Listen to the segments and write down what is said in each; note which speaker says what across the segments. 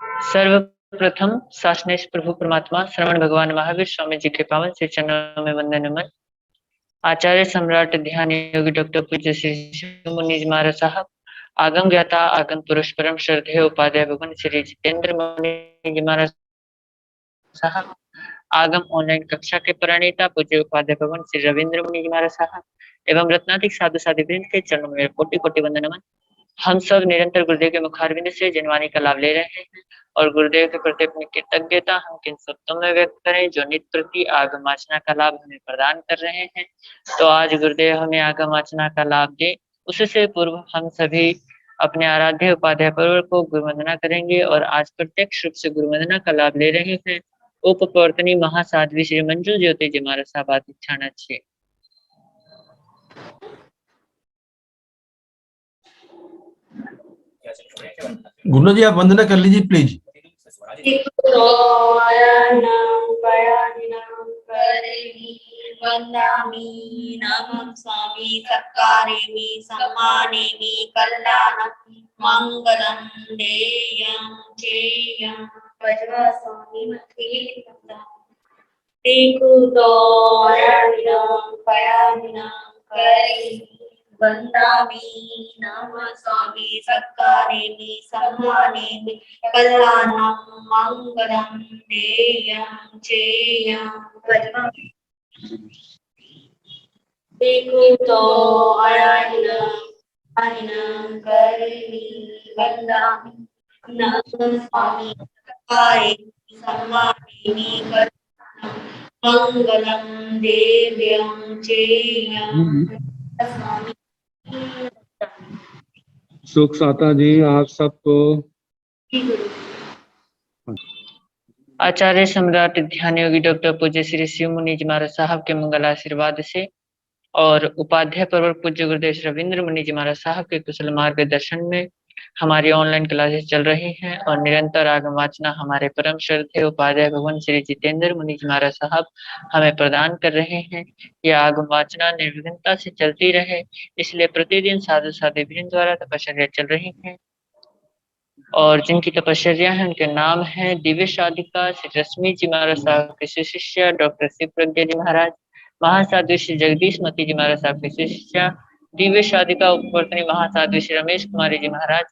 Speaker 1: सर्वप्रथम शासनेश प्रभु परमात्मा श्रवण भगवान महावीर स्वामी जी के पावन श्री चरणों में वंदन नमन। आचार्य सम्राट ध्यान योगी डॉक्टर पूज्य श्री मुनि महाराज साहब, आगम ज्ञाता आगम पुरुष परम श्रद्धेय उपाध्याय भगवान श्री जितेंद्र मुनि महाराज साहब, आगम ऑनलाइन कक्षा के प्रणेता पूज्य उपाध्याय भगवान श्री रविंद्र मुनि महाराज साहब एवं रत्नाधिक साधु साधु वृंद के चरणों में कोटि कोटि वंदन नमन। हम सब निरंतर गुरुदेव के मुखारविंद से जनवाणी का लाभ ले रहे हैं और गुरुदेव के प्रति अपनी कृतज्ञता हम किन शब्दों में व्यक्त करें जो नित्य प्रति आगम वाचना का लाभ हमें प्रदान कर रहे हैं। तो आज गुरुदेव हमें आगम वाचना का लाभ दे, उससे पूर्व हम सभी अपने आराध्य उपाध्याय परिवार को गुरु वंदना करेंगे और आज प्रत्यक्ष रूप से गुरु वंदना का लाभ ले रहे हैं उपप्रवर्तनी महासाध्वी श्री मंजू ज्योति जी महाराज साहब आदि छे।
Speaker 2: गुरु जी आप वंदना कर लीजिए प्लीज।
Speaker 3: वंदामि नमः स्वामी सत्कारेमि सम्मानेमि कल्याणं मंगलं देयं चेयं भजवा स्वामी मत्किरीटं तेकुतोरणं पयामिनं करेमि वंदामि नमः स्वामी सत्कारेमि सम्मानेमि कल्याणं मंगलं देयं चेयं भजवा तेकुतोरणं करेमि वंदामि नमः स्वामी सत्कारेमि सम्मानेमि कल्याणं मंगलं देयं चेयं स्वामी।
Speaker 2: सुख साता जी आप सबको
Speaker 1: आचार्य सम्राट ध्यान योगी डॉक्टर पूज्य श्री शिव मुनि जी महाराज साहब के मंगल आशीर्वाद से और उपाध्याय प्रवर पूज्य गुरुदेव रविंद्र मुनि जी महाराज साहब के कुशल मार्गदर्शन में हमारी ऑनलाइन क्लासेस चल रही हैं और निरंतर आगम वाचना हमारे परम श्रद्धेय उपाध्याय भगवान श्री जितेंद्र मुनि जी महाराज साहब हमें प्रदान कर रहे हैं। यह आगम वाचना निर्विघ्नता से चलती रहे, इसलिए प्रतिदिन साधु साधु द्वारा तपस्या चल रही है और जिनकी तपस्या है उनके नाम है दिव्य साधिका श्री रश्मि जी महाराज साहब के शिष्य डॉक्टर शिव प्रज्ञा जी महाराज, महासाध्वी श्री जगदीश मती जी महाराज साहब के शिष्य दिव्य साधिका उपवर्तनी महासाध्वी श्री रमेश कुमारी जी महाराज,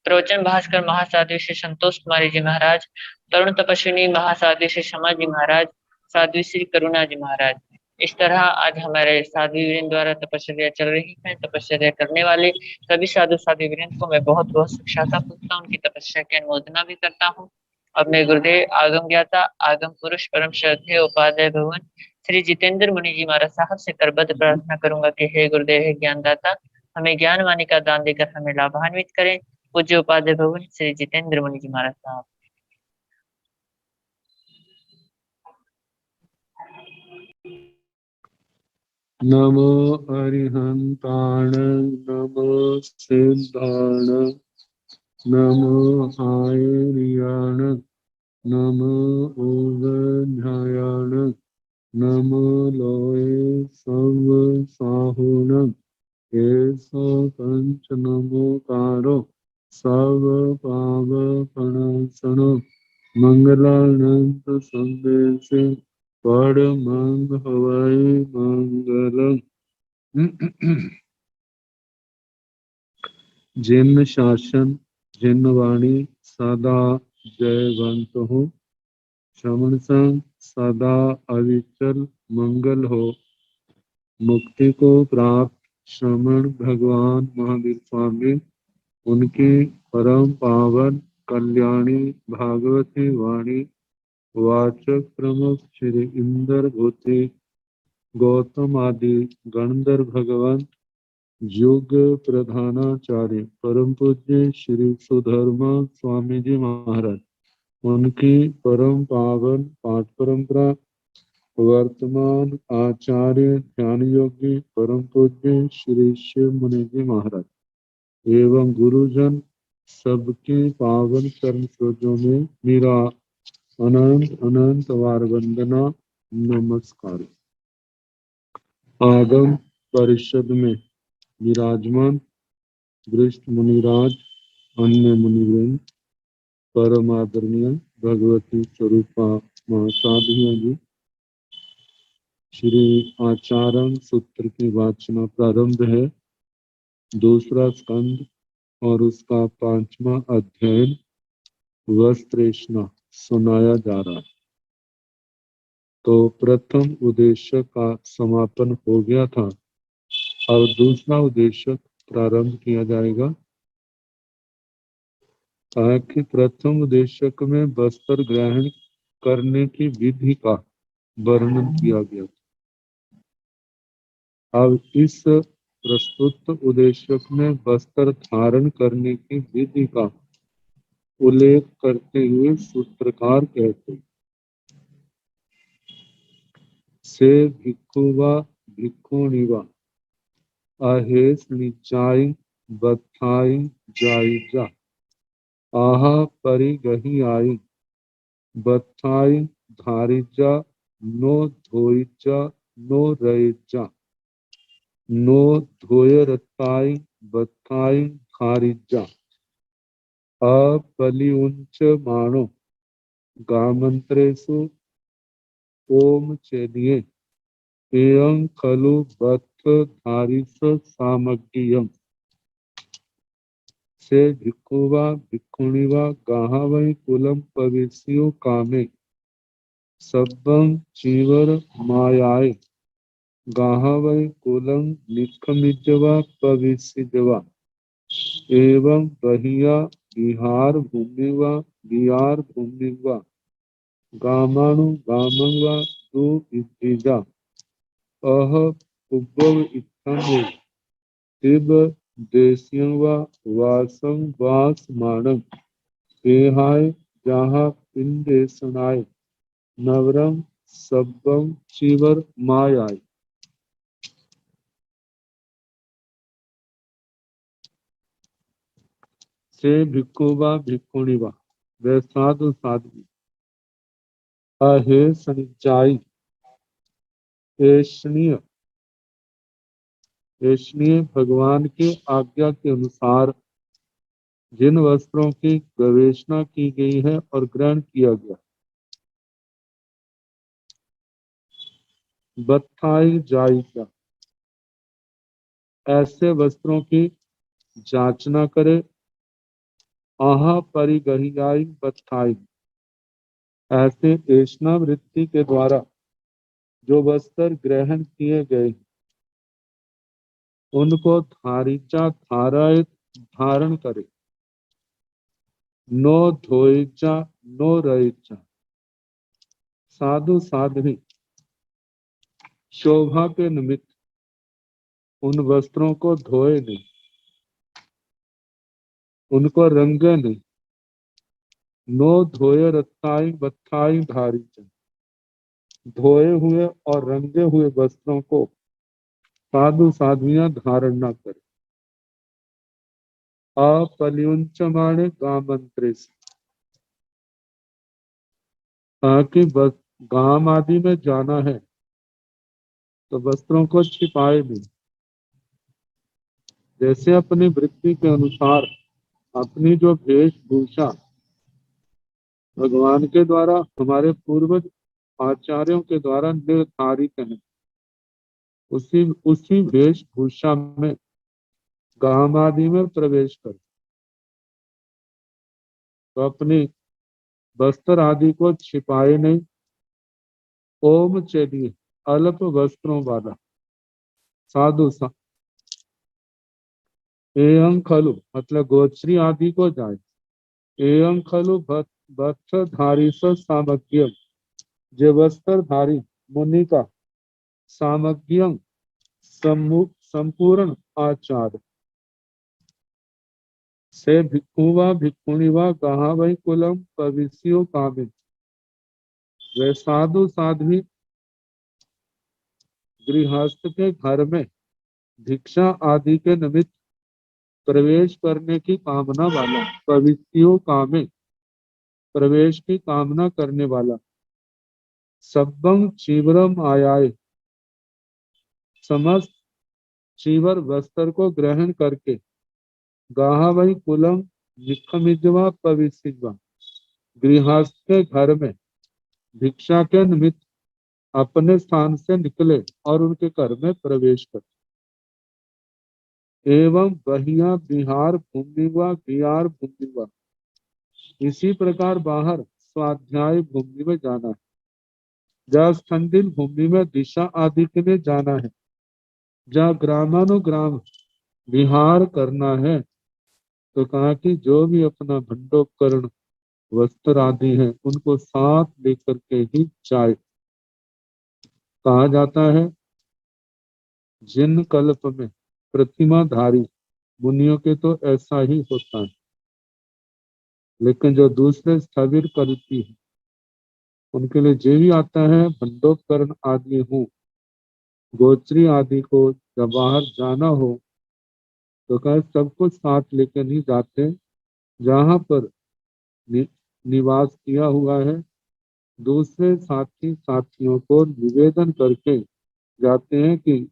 Speaker 1: प्रवचन भास्कर महासाध्वी श्री संतोष कुमारी जी महाराज, तरुण तपस्विनी महासाध्वी श्री शमा जी महाराज, साध्वी श्री करुणा जी महाराज। इस तरह आज हमारे साधु वृंद द्वारा तपस्या चल रही है। तपस्या करने वाले सभी साधु साधु वृंद को मैं बहुत बहुत शिक्षाता पूछता हूँ, उनकी तपस्या की अनुमोदना भी करता हूँ। अब मैं गुरुदेव आगम ज्ञाता आगम पुरुष परम श्रद्धेय उपाध्याय भगवान श्री जितेंद्र मुनि जी महाराज साहब से करबद्ध प्रार्थना करूंगा कि हे गुरुदेव हे ज्ञानदाता, हमें ज्ञान वाणी का दान देकर हमें लाभान्वित करें। पूज्य उपाध्याय भगवान श्री जितेंद्र मुनि जी महाराज साहब।
Speaker 2: नमो अरिहंताण नमो सिद्धाण नमो आयर्याण नमो ओगध्यायाण नमो लोये सर्व साहुण एसो पंच नमोकारो सर्व पाव प्रणशन मंगलानंद संदेशे परमंग हवाई मंगलम। जिन शासन जिन वाणी सदा जयवंत हो, श्रवण संग सदा अविचल मंगल हो। मुक्ति को प्राप्त श्रमण भगवान महावीर स्वामी, उनकी परम पावन कल्याणी भागवती वाणी वाचक प्रमुख श्री इंद्र भूति गौतम आदि गणधर भगवान युग प्रधानाचार्य परम पूज्य श्री सुधर्मा स्वामी जी महाराज, उनकी परम पावन पाठ परंपरा वर्तमान आचार्य ध्यान योगी परम पूज्य श्री शिव मुनि जी महाराज एवं गुरुजन सबकी पावन कर्म स्रोतों में मेरा अनंत अनंत वार वंदना नमस्कार। आगम परिषद में विराजमान वरिष्ठ मुनिराज, अन्य मुनिवृंद, परम आदरणीय भगवती स्वरूपा महासाधियों जी, श्री आचारण सूत्र की वाचना प्रारंभ है। दूसरा स्कंद और उसका 5वां अध्ययन वस्त्रेषणा सुनाया जा रहा है। तो प्रथम उद्देश्य का समापन हो गया था, और दूसरा उद्देश्य प्रारंभ किया जाएगा। ताकि प्रथम उद्देश्य में वस्त्र ग्रहण करने की विधि का वर्णन किया गया। अब इस प्रस्तुत उद्देश्य में वस्त्र धारण करने की विधि का उल्लेख करते हुए सूत्रकार कहते से भिक्खुवा भिक्खुणीवा अहेस निचाई बथाई जाइजा आहा परिगही आई बथाई धारिजा नो धोइजा नो रईजा नो धोयरताई बथाई धारिजा अपलिउंच मानो गामंत्रेषु ओम चेदिये एयं खलु बथ धारिस सामग्रियम से भिक्खुवा भिक्खुणीवा गाहावै कुलम पविस्यो कामे सब्बं चीवर मायाय गाहावै कुलम निखमिजवा पविसिजवा एवं बहिया विहार भूमिवा गामानु गामंगा दु इज्जिजा अह उद्भव इत्थं तिब देस्यंवा वासं वास मानम देहाय जहाँ पिंडेसनाय नवरम सब्बं चीवर मायाय। से भिक्खुवा भिक्खुणीवा वे साधु साध्वी अहे सनिचाई ऐष्णीय भगवान के आज्ञा के अनुसार जिन वस्त्रों की गवेषणा की गई है और ग्रहण किया गया, बथाई जाइजा ऐसे वस्त्रों की जांचना करे। आहा परिगहियाई बथाई ऐसे ऐष्णा वृत्ति के द्वारा जो वस्त्र ग्रहण किए गए उनको धारिचा धारायत धारण करे। नो धोइचा नो रईचा साधु साध्वी शोभा के निमित्त उन वस्त्रों को धोए नहीं, उनको रंगे नहीं। नो धोए रत्ताई बत्थाई धारिचा धोए हुए और रंगे हुए वस्त्रों को साधु साध्वियां धारण न करें। अपलिउंचमाणे गामंत्रेस ताकि गाम आदि में जाना है तो वस्त्रों को छिपाए नहीं। जैसे अपनी वृत्ति के अनुसार अपनी जो वेशभूषा भगवान के द्वारा हमारे पूर्वज आचार्यों के द्वारा निर्धारित है, उसी वेशभूषा में गाम आदि में प्रवेश कर तो अपनी वस्त्र आदि को छिपाए नहीं। ओम चेदिये अल्प वस्त्रों वाला साधु एयं खलु मतलब गोचरी आदि को जाए। एयं खलु वस्त्र धारी सामग्रियम जे वस्त्र धारी मुनि का सामग्रियम संपूर्ण आचार से भिक्खुवा भिक्खुणीवा कहा वही कुलम पविस्यो कामिन वे साधु साध्वी गृहस्थ के घर में भिक्षा आदि के निमित्त प्रवेश करने की कामना वाला पविस्यो कामे प्रवेश की कामना करने वाला सब्बं चीवरम आयाय समस्त चीवर वस्त्र को ग्रहण करके गाहा वही कुलम निखमिजवा पविसिजवा गृहस्थ के घर में भिक्षा के निमित्त अपने स्थान से निकले और उनके घर में प्रवेश कर, एवं बहिया बिहार भूमि व बिहार भूमि व, इसी प्रकार बाहर स्वाध्याय भूमि में जाना है, जहाँ स्थंडिल भूमि में दिशा आदि के लिए जाना है, जहाँ ग्रामानुग्राम विहार करना है। तो कहा कि जो भी अपना भंडोपकरण वस्त्र आदि है उनको साथ लेकर के ही जाए। कहा जाता है जिन कल्प में प्रतिमाधारी मुनियों के तो ऐसा ही होता है, लेकिन जो दूसरे स्थविर कल्पी है उनके लिए जो भी आता है भंडोपकरण आदि हो, गोत्री आदि को जब बाहर जाना हो तो कहा सब कुछ साथ लेकर नहीं जाते, जहाँ पर निवास किया हुआ है दूसरे साथियों को निवेदन करके जाते हैं कि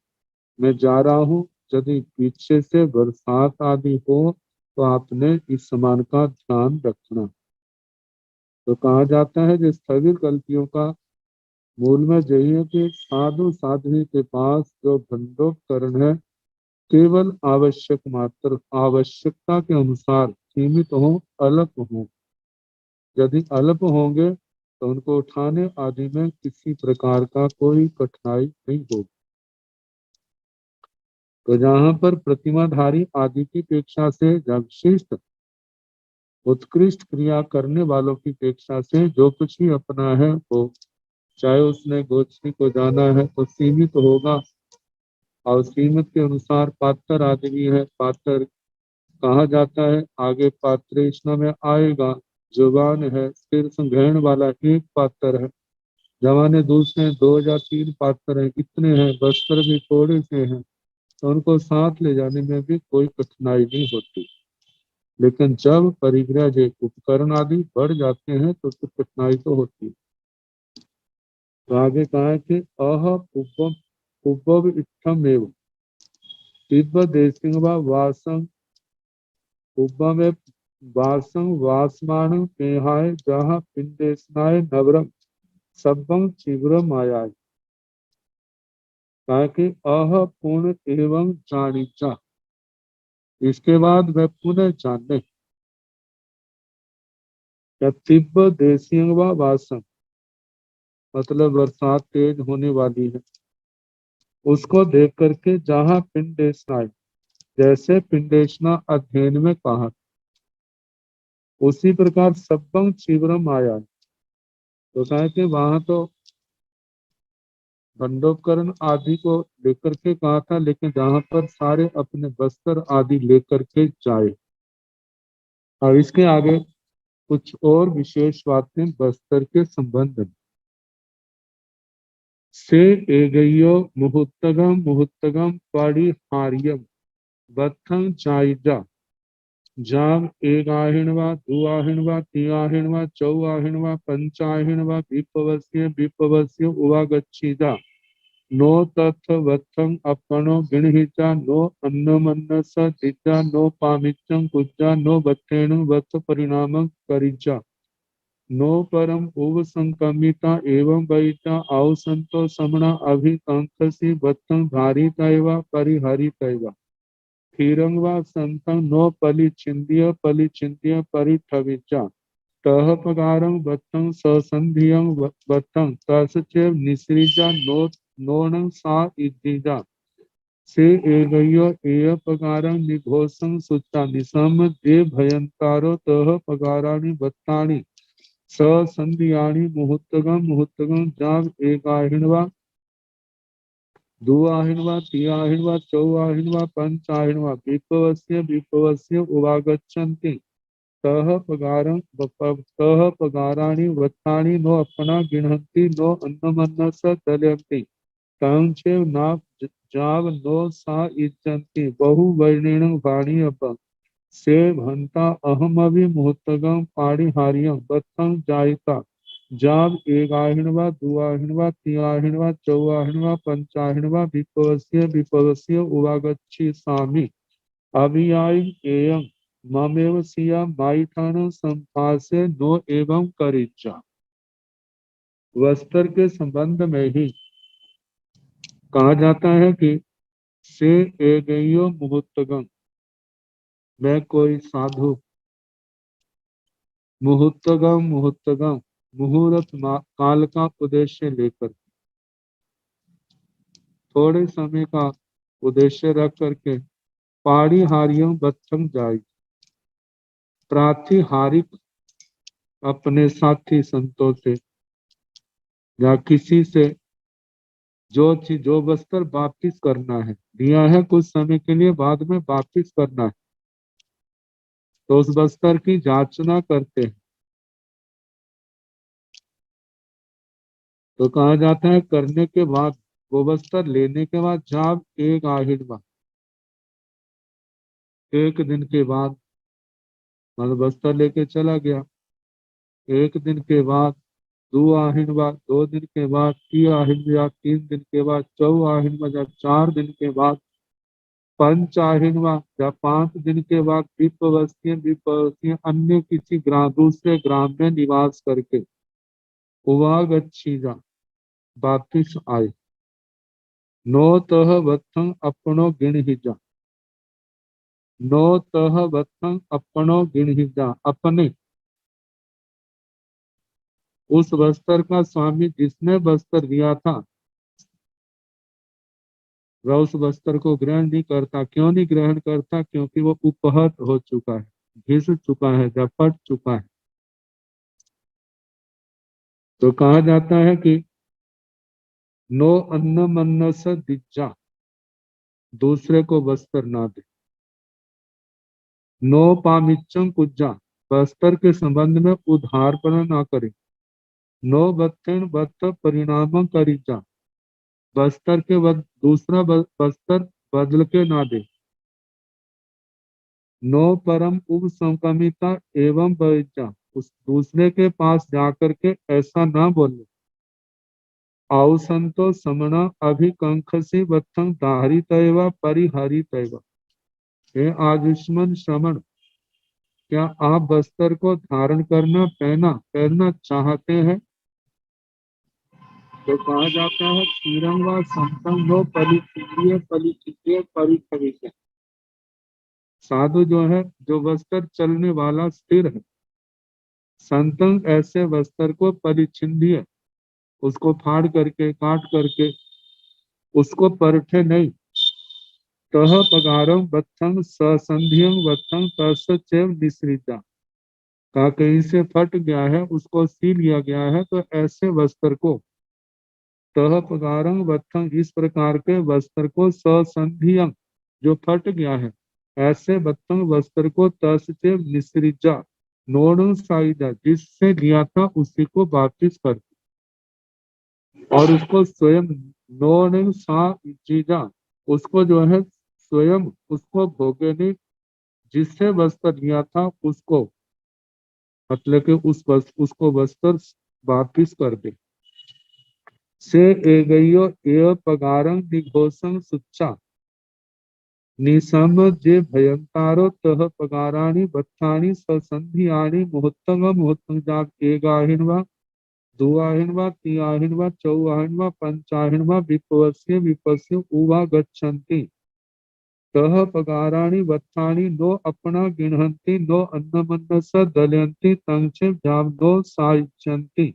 Speaker 2: मैं जा रहा हूँ, यदि पीछे से बरसात आदि हो तो आपने इस सामान का ध्यान रखना। तो कहा जाता है कि स्थविर कल्पियों का मूल में यही है कि साधु साध्वी के पास जो भंडोपकरण है केवल आवश्यक मात्र आवश्यकता के अनुसार सीमित हो, अल्प हो। यदि अल्प होंगे तो उनको उठाने आदि में किसी प्रकार का कोई कठिनाई नहीं होगी। तो जहाँ पर प्रतिमाधारी आदि की अपेक्षा से विशिष्ट उत्कृष्ट क्रिया करने वालों की अपेक्षा से जो कुछ भी अपना है वो, चाहे उसने गोत्री को जाना है तो सीमित होगा, और सीमित के अनुसार पात्र आदि भी है। पात्र कहा जाता है आगे पात्रेष्णा में आएगा, जुबान है सिर संग्रहण वाला एक पात्र है, जमाने दूसरे 2 या 3 पात्र हैं, इतने हैं, बस्तर भी थोड़े से हैं, तो उनको साथ ले जाने में भी कोई कठिनाई नहीं होती। लेकिन जब परिग्रह जो उपकरण आदि बढ़ जाते हैं तो कठिनाई तो होती है। तो आगे कहा है कि अह उपव इत्थम एवं तिब्बत देशिंग व वासं उब्बा में वासं वासमान पेहाय जहाँ पिंडेस्नाय नवरम सब्बं चिवरम आयाय। कहा कि अह पूर्ण एवं जानिचा, इसके बाद वह पुनः जानने या तिब्बत देशिंग व वासं, मतलब बरसात तेज होने वाली है, उसको देख करके जहाँ पिंडेस्नाय, जैसे पिंडेशना अध्ययन में कहा उसी प्रकार सब्बं चिवरम आया। तो कहा कि वहां तो भंडोपकरण आदि को लेकर के कहा था, लेकिन जहां पर सारे अपने बस्तर आदि लेकर के जाए। और इसके आगे कुछ और विशेष बातें बस्तर के संबंध में। से एगयो मुहुत्तगम परिहार्यम बत्थं चाइजा जाम एक आहिणवा दु आहिणवा ती आहिणवा चौ आहिणवा पंचाहिणवा विपवस्य उवागच्छिजा नो तथ वत्थं अपनो गिणहिता नो अन्नमन्न स दिजा नो पामिच्चं कुज्जा नो बत्थेन वत्थ परिणामं करिजा नो परम उव संकमिता एवं वैता आउसंतो समणा अभिकंखसि वत्थं भारितैवा परिहरितैवा खीरं वा संतं नो पलिचिंद्य परिठविजा तह पगारं वत्तं ससंधियं वत्तं तस्य निसृजा नोनं सा इज्जिजा से एगयो एय पगारं निघोषं सुचा निसम दे भयंतारो तह पगाराणि वत्तानि ससंधियानि मुहूर्तगं जाव एकाहिणवा दु आहिणवा ती आहिणवा चौ आहिणवा पंच आहिणवा विपवस्य उवागच्छन्ति तह पगाराणि वत्तानि नो अपना गिणहन्ति नो अन्नमन्न स दलयन्ति तं चैव न जाव नो सा इज्जन्ति बहुवर्णेन वाणी अप से भंता अहमभि मुहूर्तगं पाणिहार्यं वत्थं जायिता जाव एकाहिणवा दु आहिणवा ती आहिणवा चौ आहिणवा पंचाहिणवा विपवस्य उवागच्छि सामि अभियाय एयं ममेव सिया माइठानो संपासे नो एवं करिचा। वस्त्र के संबंध में ही कहा जाता है कि से एगयो मुहूर्तगम, मैं कोई साधु मुहूर्तगम मुहूर्त काल का उद्देश्य लेकर, थोड़े समय का उद्देश्य रख करके पाड़ी हारियों बच्चम जाए, प्रातिहारिक अपने साथी संतों से या किसी से जो वस्त्र वापिस करना है, दिया है कुछ समय के लिए, बाद में वापिस करना है, तो उस वस्त्र की जांचना करते हैं। तो कहा जाता है करने के बाद, वो वस्त्र लेने के बाद जब एक आहिर्वा, एक दिन के बाद, मतलब वस्त्र लेके चला गया, एक दिन के बाद दो आहिर्वा, 2 दिन के बाद ती आहिर्वा, 3 दिन के बाद चौ आहिर्वा, जब 4 दिन के बाद पंच आहिर्वा, या 5 दिन के बाद विपवस्तियां अन्य किसी ग्राम, दूसरे ग्राम में निवास करके उवागच्छीजा, वापिस आए, नो तह वत्थं अपनो गिणहिजा, नो तह वत्थं अपनो गिणहिजा, अपने उस वस्त्र का स्वामी जिसने वस्त्र दिया था वह उस वस्त्र को ग्रहण नहीं करता। क्यों नहीं ग्रहण करता? क्योंकि वो उपहत हो चुका है, घिस चुका है, या फट चुका है। तो कहा जाता है कि नो अन्न मनस दिज्जा, दूसरे को वस्त्र ना दे, नो पामिच्चम कुज्जा, वस्त्र के संबंध में उधारपना ना करे, नो बत्तेन बत्त परिणाम करिजा, वस्त्र के दूसरा वस्त्र बदल के ना दे, नो परम उपसंकमिता एवं बहिजा, उस दूसरे के पास जाकर के ऐसा ना बोले, आउसंतो समणा अभिकंखसी वत्थं दाहरितैव परिहरितैव, हे आयुष्मान श्रमण, क्या आप वस्त्र को धारण करना पहनना चाहते हैं? तो कहा जाता है क्षीरम व संतम व परिचित्य परिखवित, साधु जो है, जो वस्त्र चलने वाला स्थिर है, संतम ऐसे वस्त्र को परिचिंदिय, उसको फाड़ करके काट करके उसको परखे नहीं, तह पगारम वत्थं ससंधियं वत्थं तस्चैव निसृता, का कहीं से फट गया है, उसको सी लिया गया है, तो ऐसे वस्त्र को तह पगारं वत्थं, इस प्रकार के वस्त्र को ससंधियं, जो फट गया है, ऐसे वत्थं वस्त्र को तस्चैव निसृजा, नोण साइजा, जिससे लिया था उसी को वापिस कर, और उसको स्वयं नोण सा जीजा, उसको जो है स्वयं उसको भोगे नहीं, जिससे वस्त्र लिया था उसको, मतलब कि उसको वस्त्र वापिस कर दे। से एगयो एव पगारं निघोषं सुच्चा, निसम जे भयंतारो तह पगाराणि वत्थानि ससंधियानि मुहूर्तम जाग एगाहिन्वा दुआहिन्वा तियाहिन्वा चौआहिन्वा पंचाहिन्वा विपस्य उवा गच्छन्ति, तह पगाराणि वत्थानि नो अपना गिणहन्ति, नो अन्नमन्नस दलयन्ति, तंचे जाम नो सायुच्यन्ति,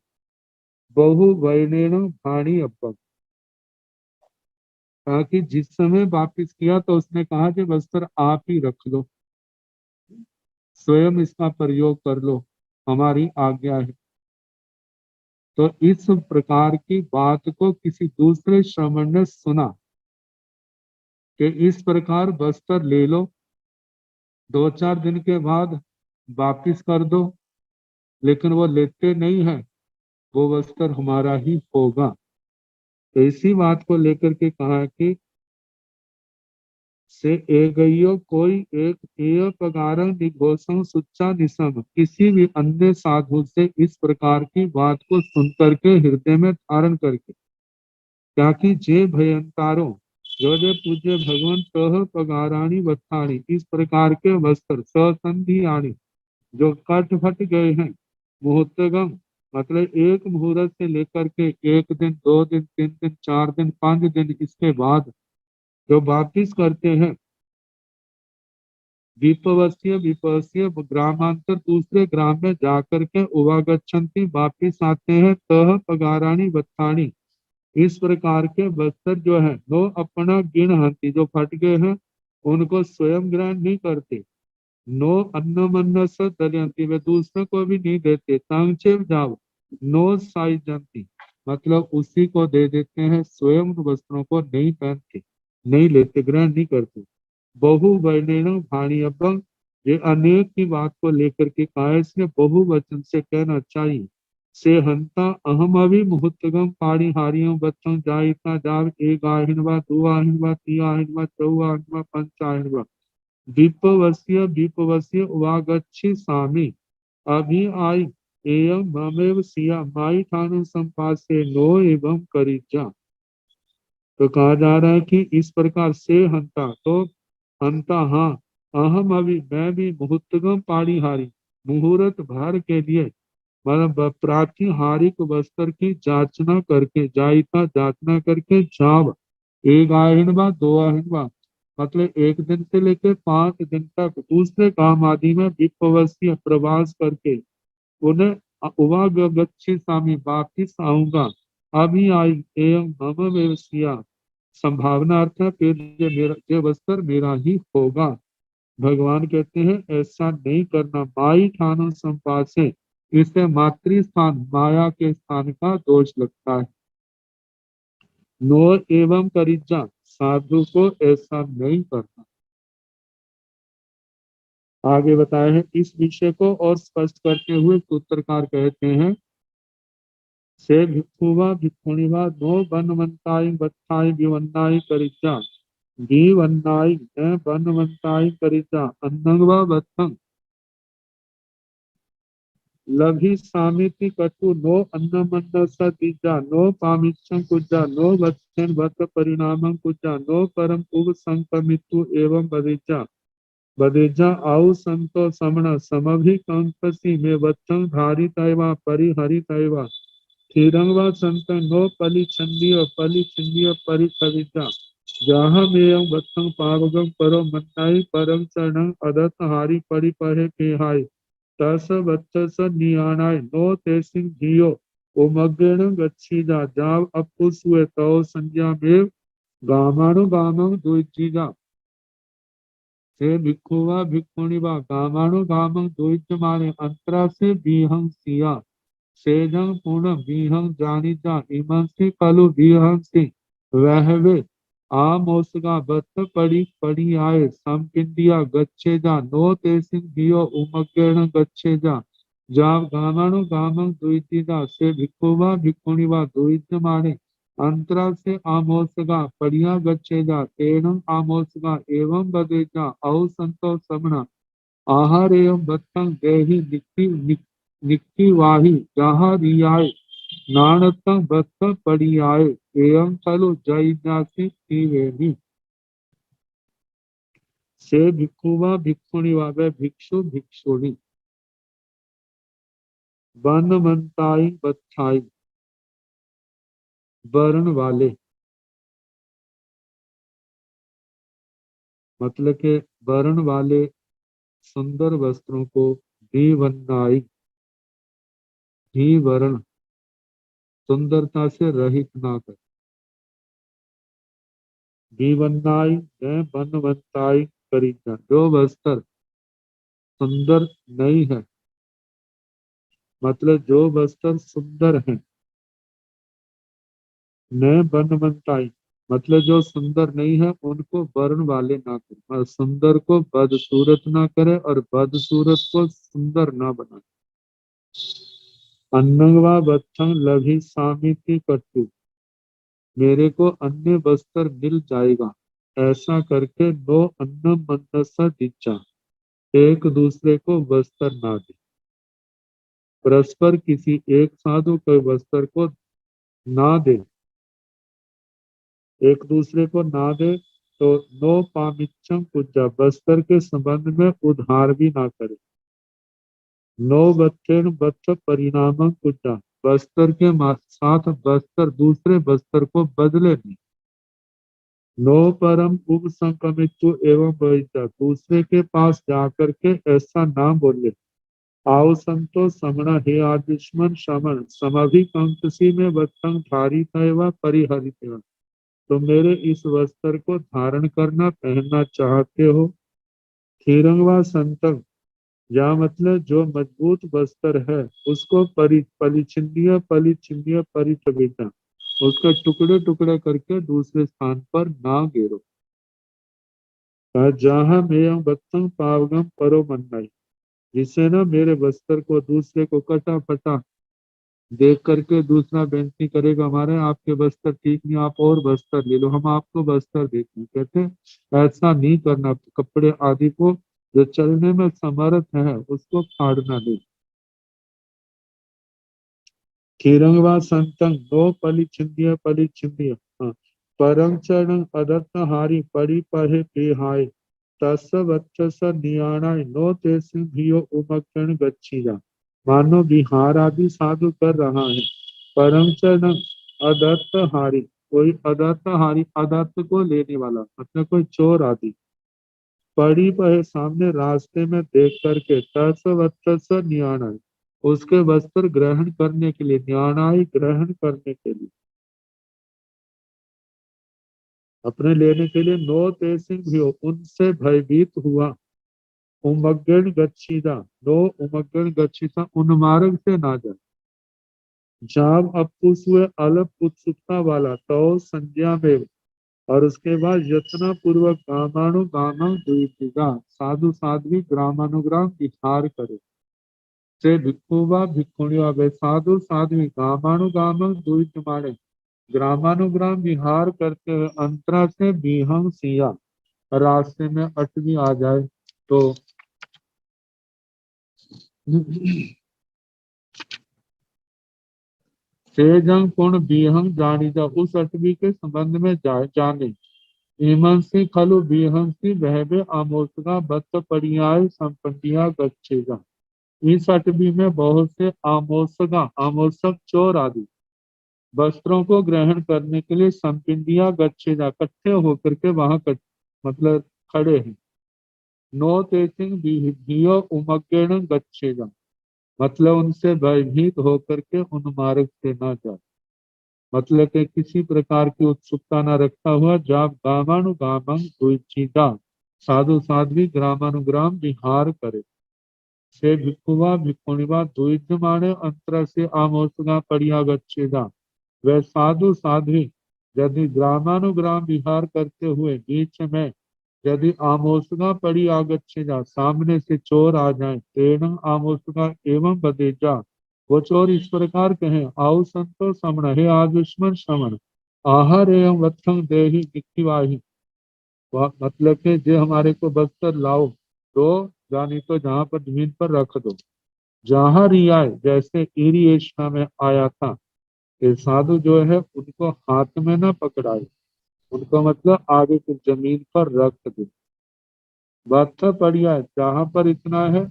Speaker 2: बहु वैनेन भाणी अपम, ताकि जिस समय वापिस किया तो उसने कहा कि वस्त्र आप ही रख लो, स्वयं इसका प्रयोग कर लो, हमारी आज्ञा है। तो इस प्रकार की बात को किसी दूसरे श्रमण ने सुना कि इस प्रकार वस्त्र ले लो, 2-4 दिन के बाद वापिस कर दो, लेकिन वो लेते नहीं है, वो वस्त्र हमारा ही होगा। तो इसी बात को लेकर के कहा कि से एगयो कोई एक एय पगारं निघोषं सुच्चा निसम, किसी भी अन्य साधु से इस प्रकार की बात को सुन करके हृदय में धारण करके, ताकि जे भयंतारों, जो जो पूज्य भगवान सह पगाराणी वत्थाणी, इस प्रकार के वस्त्र ससंधियाणी जो कट फट गए हैं, मुहूर्तगम मतलब एक मुहूर्त से लेकर के एक दिन, 2 दिन, 3 दिन, 4 दिन, 5 दिन इसके बाद जो वापिस करते हैं, विपवस्य विपवस्य ग्रामांतर दूसरे ग्राम में जाकर के उवागच्छन्ति वापिस आते हैं, तह पगाराणी वत्थाणी, इस प्रकार के वस्त्र जो है वो अपना गिण हंती, जो फट गए हैं उनको स्वयं ग्रहण नहीं करते। नो अन्नमन्न स दलयंती, वे दूसरे को भी नहीं देते। तांगचेव जाव नो साई जनती, मतलब उसी को दे देते हैं, स्वयं उन वस्त्रों को नहीं पहनते, नहीं लेते, ग्रहण नहीं करते। बहुवर्णेन भाणी अभंग, ये अनेक की बात को लेकर के कहा, इसलिए बहुवचन से कहना चाहिए। से हंता अहम अभी मुहूर्तगम पाड़ी हारियों बच्चों जायता जाव, एक आहिनवा, दो आहिनवा, तीन आहिनवा, चौ आहिनवा, पंच आहिनवा, विपवस्य विपवस्य उवागच्छि सामी, अभी आई एवं ममेव सिया माई ठानु संपासे नो एवं करिजा। तो कहा जा रहा है कि इस प्रकार से हंता, तो हंता हाँ, अहम अभी मैं भी मुहूर्तगम पाड़ी हारी, मुहूर्त भर के लिए मतलब प्राचीन हारिक वस्त्र की जांचना करके, जायता जांचना करके, जाव एक आहिनवा, 2 आहिनवा, मतलब एक दिन से लेकर 5 दिन तक दूसरे काम आदि में विपवस्य प्रवास करके उन्हें उवागच्छि स्वामी वापिस आऊंगा, अभी आई एवं मम व्यवसिया, संभावना अर्थ है फिर ये वस्त्र मेरा ही होगा। भगवान कहते हैं ऐसा नहीं करना, माई ठानो संपासे, इससे मातृ स्थान माया के स्थान का दोष लगता है। नो एवं करिजा, साधु को ऐसा नहीं करना। आगे बताए हैं इस विषय को और स्पष्ट करते हुए सूत्रकार कहते हैं, से भिक्षुवा भिक्षुणीवा नो बनवंताई बत्थाई विवन्नाई करिजा, विवन्नाई बनवंताई करिजा, अन्नंगवा बत्थं लभी सामिति कटु नो अन्नमन्न सतीजा, नो पामिच्छं कुजा, नो वत्सेन वत परिणामं कुजा, नो परम उग संकमितु एवं बदिजा, बदेजा आउ संतो समण समभि कंपसी में वत्सं धारी तैवा परिहरि तैवा, थीरंग व संत नो पलि छंदीय परि कविता, जहाँ में वत्सं पावगम परो मन्नाई परम चरणं अदत हारी परि परे के हाय, तस वत्स नियानाय नो तेसिंग धियो उमग्गेण गच्छीजा, जाव अपुसुए तौ संज्ञा में गामानु गामं दुइजीजा, से भिक्षुवा भिक्षुणीवा गामानु गामं दुइजमाने अंतरा से बिहंसिया, सेजं पूर्ण बिहं जानिजा, इमंसी कलु बिहंसी वहवे आमोसगा बत्त पड़ी पड़ी आए, समकिंदिया गच्छेजा नो तेसिंग धियो उमग्गेण गच्छेजा, जाव गामानु गामं दुइतीजा, से भिक्षुवा भिक्षुणीवा दुइजमाने अंतरा से आमोसगा पढ़िया गच्छेजा, तेन आमोसगा एवं बदेजा औ संतो समना, आहार एवं भत्तं देहि निक्ति वाही, जहाँ रियाय नानतं भत्त पड़ियाए, एवं चलो जय जाति वेणी, से भिक्षुवा भिक्षुणी वे भिक्षु भिक्षुणी, बनमंताई बच्छाई, वर्ण वाले, मतलब के वर्ण वाले सुंदर वस्त्रों को दीवन्नाई, ही वर्ण सुंदरता से रहित ना कर, दीवन्नाई बनवंताई करीना, जो वस्त्र सुंदर नहीं है, मतलब जो वस्त्र सुंदर है, न बनवंताई मतलब जो सुंदर नहीं है उनको वर्ण वाले ना करे, और सुंदर को बदसूरत ना करे और बदसूरत को सुंदर ना बनाए। अन्नवा बत्थं लभी सामिति कट्टू, मेरे को अन्य वस्त्र मिल जाएगा, ऐसा करके नो अन्न मनसा दिचा, एक दूसरे को वस्त्र ना दे, परस्पर किसी एक साधु के वस्त्र को ना दे, एक दूसरे को ना दे, तो नो पामिच्चम पूजा, बस्तर के संबंध में उधार भी ना करे। नो बच्चन बच्च परिणामम पूजा, बस्तर के साथ बस्तर दूसरे बस्तर को बदले नहीं। नो परम उपसंक्रमित्व एवं वैसा, दूसरे के पास जाकर के ऐसा ना बोले। आओ संतो समण हे आदुष्मन शमन समभिकंकसी में वत्संग धारित व परिहरित। तो मेरे इस वस्त्र को धारण करना पहनना चाहते हो। थीरंगवा संतक, या मतलब जो मजबूत वस्त्र है उसको परिचिंदिया परिचिंदिया परिचबेटा, उसका टुकड़े टुकड़े करके दूसरे स्थान पर ना गिरो। जहां में बत्तंग पावगम परो मन्नाई, जिससे ना मेरे वस्त्र को दूसरे को कटा फटा देख करके दूसरा बेनती करेगा, हमारे आपके बस्तर ठीक नहीं, आप और बस्तर ले लो, हम आपको बस्तर देते हैं। कहते ऐसा नहीं करना, कपड़े आदि को जो चलने में समर्थ है उसको फाड़ना नहीं। खीरंगवा संतंग नो पली छिंदिय, हाँ। परम चरण अदत्त हारी पड़ी पहे पेहाय, तस वच्चस नियाणाय नो ते सिंधियो उमकण गच्छिया। मानो विहार आदि साधु कर रहा है, परम चरण अदत्त हारी, कोई अदत्त हारी, अदत्त को लेने वाला मतलब कोई चोर आदि, पड़ी पहे सामने रास्ते में देख करके, तस वच्चस नियाणाय, उसके वस्त्र ग्रहण करने के लिए, न्याणाई ग्रहण करने के लिए, अपने लेने के लिए, नो तेसिंग भी हो, उनसे भयभीत हुआ। उमग्गण गच्छिदा, नो उमग्गण गच्छिता, उन्मार्ग से ना जाए। जाब अपुस्व अल्प उत्सुकता वाला, तो संज्ञा में, और उसके बाद यत्न पूर्वक ग्रामाणु गामा द्वितीगा, साधु साध्वी ग्रामानुग्राम विहार करे। से भिक्षुवा भिक्षुणिया वे साधु साध्वी ग्रामानुगाम द्वित माणे, ग्रामानुग्राम विहार करते हुए अंतरा से बीहंग सिया, रास्ते में अटवी आ जाए तो सेजंग पूर्ण बीहंग जानी जा, उस अटवी के संबंध में जाने। ईमंसी खलु बीहंसी बहबे आमोसगा बत्त परियाय संपत्तियां गच्छेगा। इस अटवी में बहुत से आमोसगा, आमोसक चोर आदि वस्त्रों को ग्रहण करने के लिए संपिंडिया गच्छेदा, इकट्ठे होकर के वहां मतलब खड़े हैं। नो तेसिंग भियो उमग्गेण गच्छेदा, मतलब उनसे भयभीत होकर के उन मार्ग से ना जाए, मतलब कि किसी प्रकार की उत्सुकता न रखता हुआ, जब गामानुगामं द्विचीदा, साधु साध्वी ग्रामानुग्राम विहार करे। से भिक्षुवा भिक्षुणिवा द्विजमाने अंतर से आमोसगा पड़िया गच्छेदा, वह साधु साध्वी यदि ग्रामानुग्राम विहार करते हुए बीच में यदि आमोसगा पड़ी आगच्छेजा, सामने से चोर आ जाए, तेन आमोसगा एवं बदेजा, वो चोर इस प्रकार कहें, आओ संतो समण हे आदुष्मन श्रवण, आहार एवं वत्संग देहि दिखिवाही, मतलब के जे हमारे को बस्तर लाओ, तो जानी तो जहाँ पर जमीन पर रख दो। जहाँ रियाय, जैसे इरिएशना में आया था, ये साधु जो है उनको हाथ में ना पकड़ाए, उनको मतलब आगे कुछ जमीन पर रख दे। बात बढ़िया, जहाँ पर इतना है,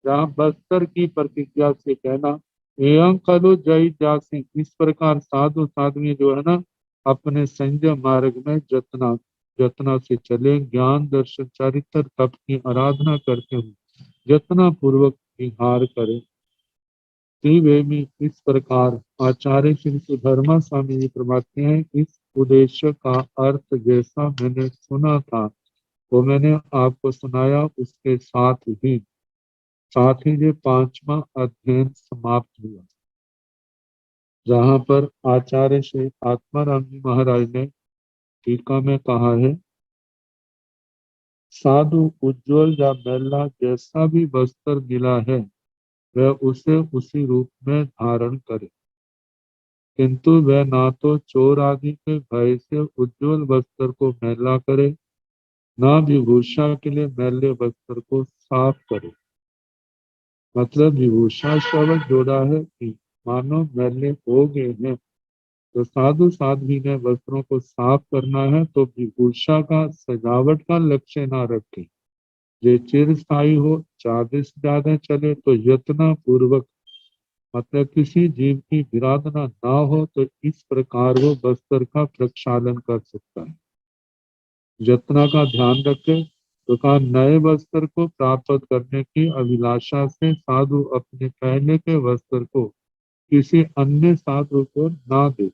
Speaker 2: जहाँ बस्तर की प्रतिज्ञा से कहना, एवं कलो जय जासी, इस प्रकार साधु साध्वी जो है ना अपने संजय मार्ग में जतना जतना से चले, ज्ञान दर्शन चरित्र तप की आराधना करते हुए जतना पूर्वक विहार करे। त्रिवेमी, इस प्रकार आचार्य श्री सुधर्मा स्वामी जी फरमाते हैं, इस उद्देश्य का अर्थ जैसा मैंने सुना था वो मैंने आपको सुनाया, उसके साथ ही ये 5वां अध्ययन समाप्त हुआ, जहाँ पर आचार्य श्री आत्माराम जी महाराज ने टीका में कहा है, साधु उज्ज्वल या मैला जैसा भी वस्त्र मिला है वह उसे उसी रूप में धारण करे, किंतु वह ना तो चोर आदि के भय से उज्ज्वल वस्त्र को मैला करे, ना विभूषा के लिए मैले वस्त्र को साफ करे। मतलब विभूषा शब्द जोड़ा है कि मानो मैले हो गए हैं, तो साधु साध्वी ने वस्त्रों को साफ करना है तो विभूषा का, सजावट का लक्ष्य ना रखे, जो चिरस्थायी हो, ज्यादा से ज्यादा चले तो यत्न पूर्वक, मतलब किसी जीव की विराधना ना हो तो इस प्रकार वो वस्त्र का प्रक्षालन कर सकता है। यत्न का ध्यान रखे तो कहा, नए वस्त्र को प्राप्त करने की अभिलाषा से साधु अपने पहले के वस्त्र को किसी अन्य साधु को ना दे,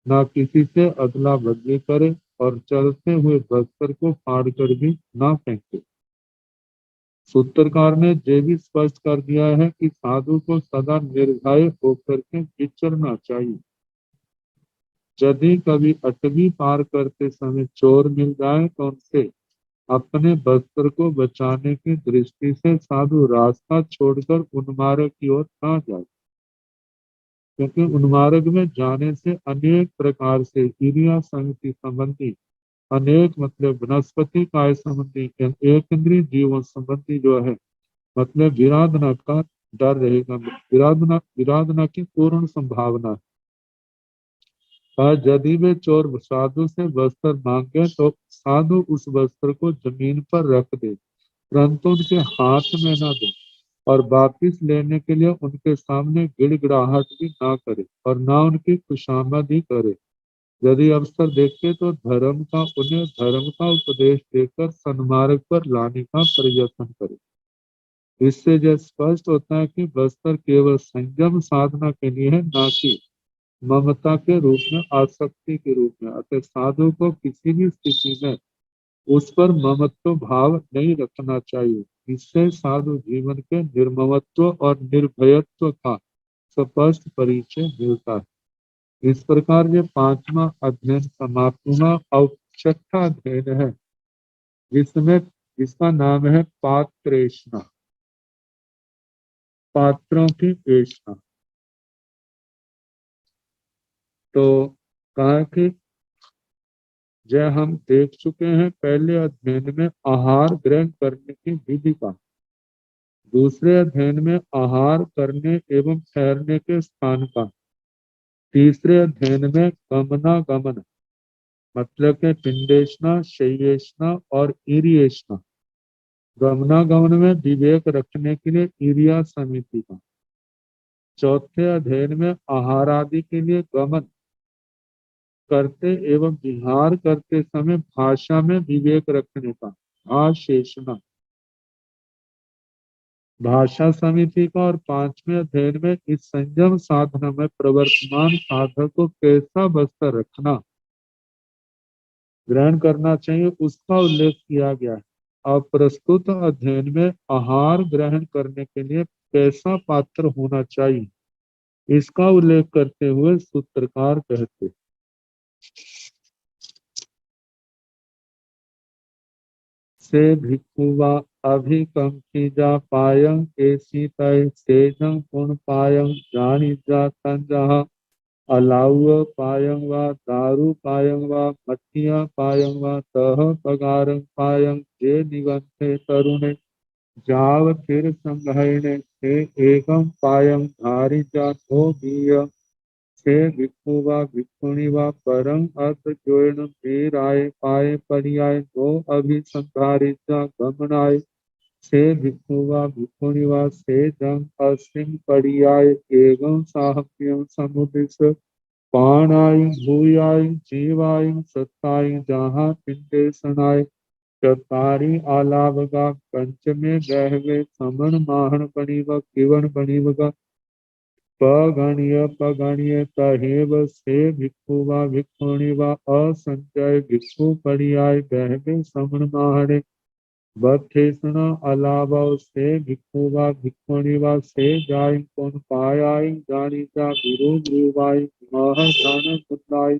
Speaker 2: ना किसी से अदला बदली करे, और चलते हुए वस्त्र को फाड़ कर भी ना फेंके। सूत्रकार ने ये भी स्पष्ट कर दिया है कि साधु को सदा निर्भय होकर के विचरना चाहिए। यदि कभी अटवी पार करते समय चोर मिल जाए तो उनसे अपने वस्त्र को बचाने की दृष्टि से साधु रास्ता छोड़कर उन्मार्ग की ओर ना जाए, क्योंकि उन्मार्ग में जाने से अनेक प्रकार से क्रिया संगति संबंधी, अनेक मतलब वनस्पति काय संबंधी, एक इंद्रिय जीवन संबंधी जो है, मतलब विराधना का डर रहेगा, विराधना की पूर्ण संभावना है। यदि वे चोर साधु से वस्त्र मांगे तो साधु उस वस्त्र को जमीन पर रख दे, परंतु उनके हाथ में न दे, और वापिस लेने के लिए उनके सामने गिड़गिड़ाहट भी ना करे और ना उनकी खुशामद ही करे। यदि अवसर देखे तो उन्हें धर्म का उपदेश देकर सन्मार्ग पर लाने का प्रयत्न करे। इससे यह स्पष्ट होता है कि वस्त्र केवल संयम साधना के लिए है, ना कि ममता के रूप में, आसक्ति के रूप में। अतः साधु को किसी भी स्थिति में उस पर ममत्व भाव नहीं रखना चाहिए। इससे साधु जीवन के निर्ममत्व और निर्भयत्व का स्पष्ट परिचय मिलता है। इस प्रकार ये 5वां अध्ययन समाप्त हुआ। और 6वां अध्ययन है जिसका नाम है पात्रेषणा, पात्रों की ऐषणा। तो कहा कि जय हम देख चुके हैं पहले अध्ययन में आहार ग्रहण करने की विधि का, दूसरे अध्ययन में आहार करने एवं ठहरने के स्थान का, तीसरे अध्ययन में गमनागमन मतलब के पिंडेषणा, शय्येषणा और ईरियेषणा, गमनागमन में विवेक रखने के लिए ईरिया समिति का, चौथे अध्ययन में आहार आदि के लिए गमन करते एवं विहार करते समय भाषा में विवेक रखने का, भाषेषणा, भाषा समिति का, और 5वें अध्ययन में इस संयम साधना में प्रवर्तमान साधक को कैसा वस्त्र रखना ग्रहण करना चाहिए उसका उल्लेख किया गया है। और प्रस्तुत अध्ययन में आहार ग्रहण करने के लिए कैसा पात्र होना चाहिए इसका उल्लेख करते हुए सूत्रकार कहते, से भिक्षुवा अभिकंपिजा पायं एसी तय सेजं पुन पायं जानी जा तंजहा अलाव पायं वा दारू पायं वा मठिया पायं वा तह पगारं पायं जे निगंथे तरुणे जाव फिर संघायने से एकम पायं धारी जा धो बीय से भिक्षु वा भिक्षुणी वा परं अर्थ जोड़न फिर आए पाए परियाय दो अभिसंधारित जा गमनाय से भिक्षु वा भिक्षुणी वा से जंग असिंग परियाय एवं साहम्यं समुदिस पाणाय भूयाय जीवाय सत्ताय जहाँ पिंडे सनाय चतारी आलावगा पंचमे गहवे समन माहन बणिव किवन बणिवगा पगणीय तहेव से भिक्षु वा भिक्षुणी वा असंचय भिक्षु परियाय बहवे समन माहने बथेसना अलाव से भिक्षु वा भिक्षुणी वा से जाय कौन पायाय जानी जा विरु गुरुवाय मह धन कुंदाय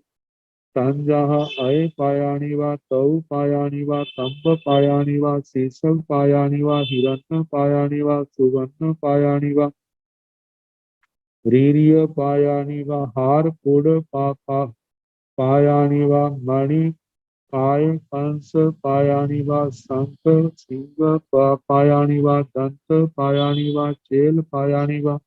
Speaker 2: संजह अय पायानि वा तौ पायानि वा तंब पायानि वा शीशव पायानि वा हिरण्य पायानि वा सुवर्ण पायानि वा रीरिय पायानि वा हार पुड़ पायानि वा मणि काय कंस पायानि वा शंख सिंह पायानि वा दंत पायानि वा चेल पायानि वा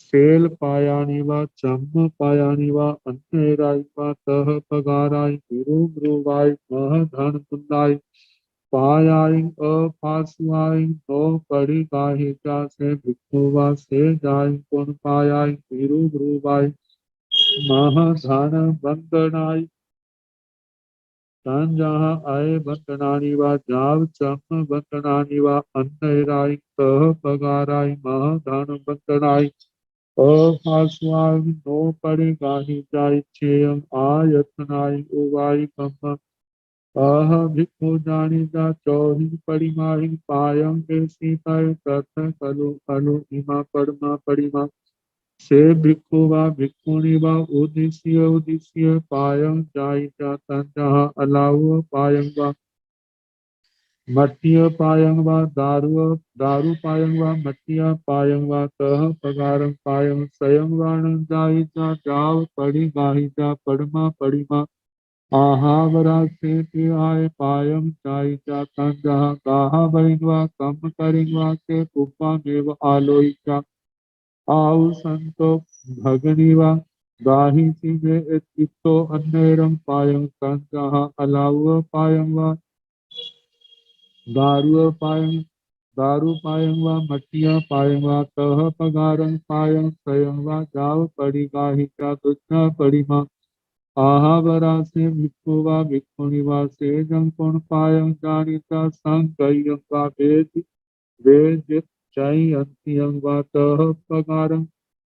Speaker 2: सेल पायानि वा चम्म पायानि वा अन्नराय वा तह पगाराय गुरु गुरुवाय मह धन कुंदाय पायाय अपासुआय नो पड़ी गाहि जासे भिक्षुवा से जाय पुन पायाय गुरु गुरुवाय मह धन बंदनाय तान जहाँ आए बंदनानि वा जाव चम बंदनानि वा अन्नराय तह पगाराय मह धन बंदनाय अपासुआय नो पड़ी गाहि जाय चेयम आयतनाय उवाय कम आह भिक्खु जानी जा चौहि परिमाहि पायम के सीताय तथ कलु कलु इमा परमा परिमा से भिक्खु वा भिक्खुनि वा उदिस्य उदिस्य पायम जाई जा तंजहा अलाव पायम वा मट्टिय पायं वा दारु पायं वा मट्टिया पायं वा तह पगारं पायं स्वयं वाणं जाई जा जाव पड़ी गाही जा पड़मा पड़िमा आहावरा से आय पायम जाई जा तंजहा गाहा बहिन्वा कम करिंवा के पुप्पा मेव आलोइचा आउ संतो भगनिवा गाही सी में इतो अन्नेरम पायं तंजहा अलाव पायं वा दारू पायं वा मटिया पायं वा तह पगारं पायं स्वयं वा जाव पड़ी गाही का तुच्छा पड़ी मा आहा बरा से भिक्खु वा भिक्खुनि वा से जंकुण पायं जानिता संकयं वा वेद चई अंतियं वा तह पगारं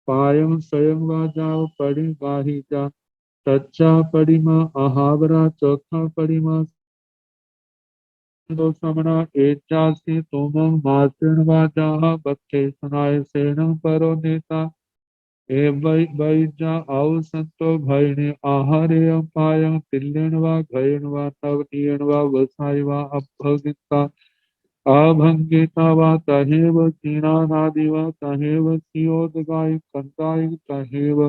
Speaker 2: पायं स्वयं वा जाव पड़ी गाही जा तच्चा पड़ी मा आहावरा चौथा पड़ी मा दो समना एचा से तुमं मातृण वाजाहा बच्चे सुनाए सेनं परो नेता ए बैजा आउ संतो भयने आहारे पायं तिल्लेन वा घयन वा तव नियन वा वसाय वा अभगिता अभंगिता वा तहेव कीनानादि वा तहेव सियोदगाय कंदाय तहेव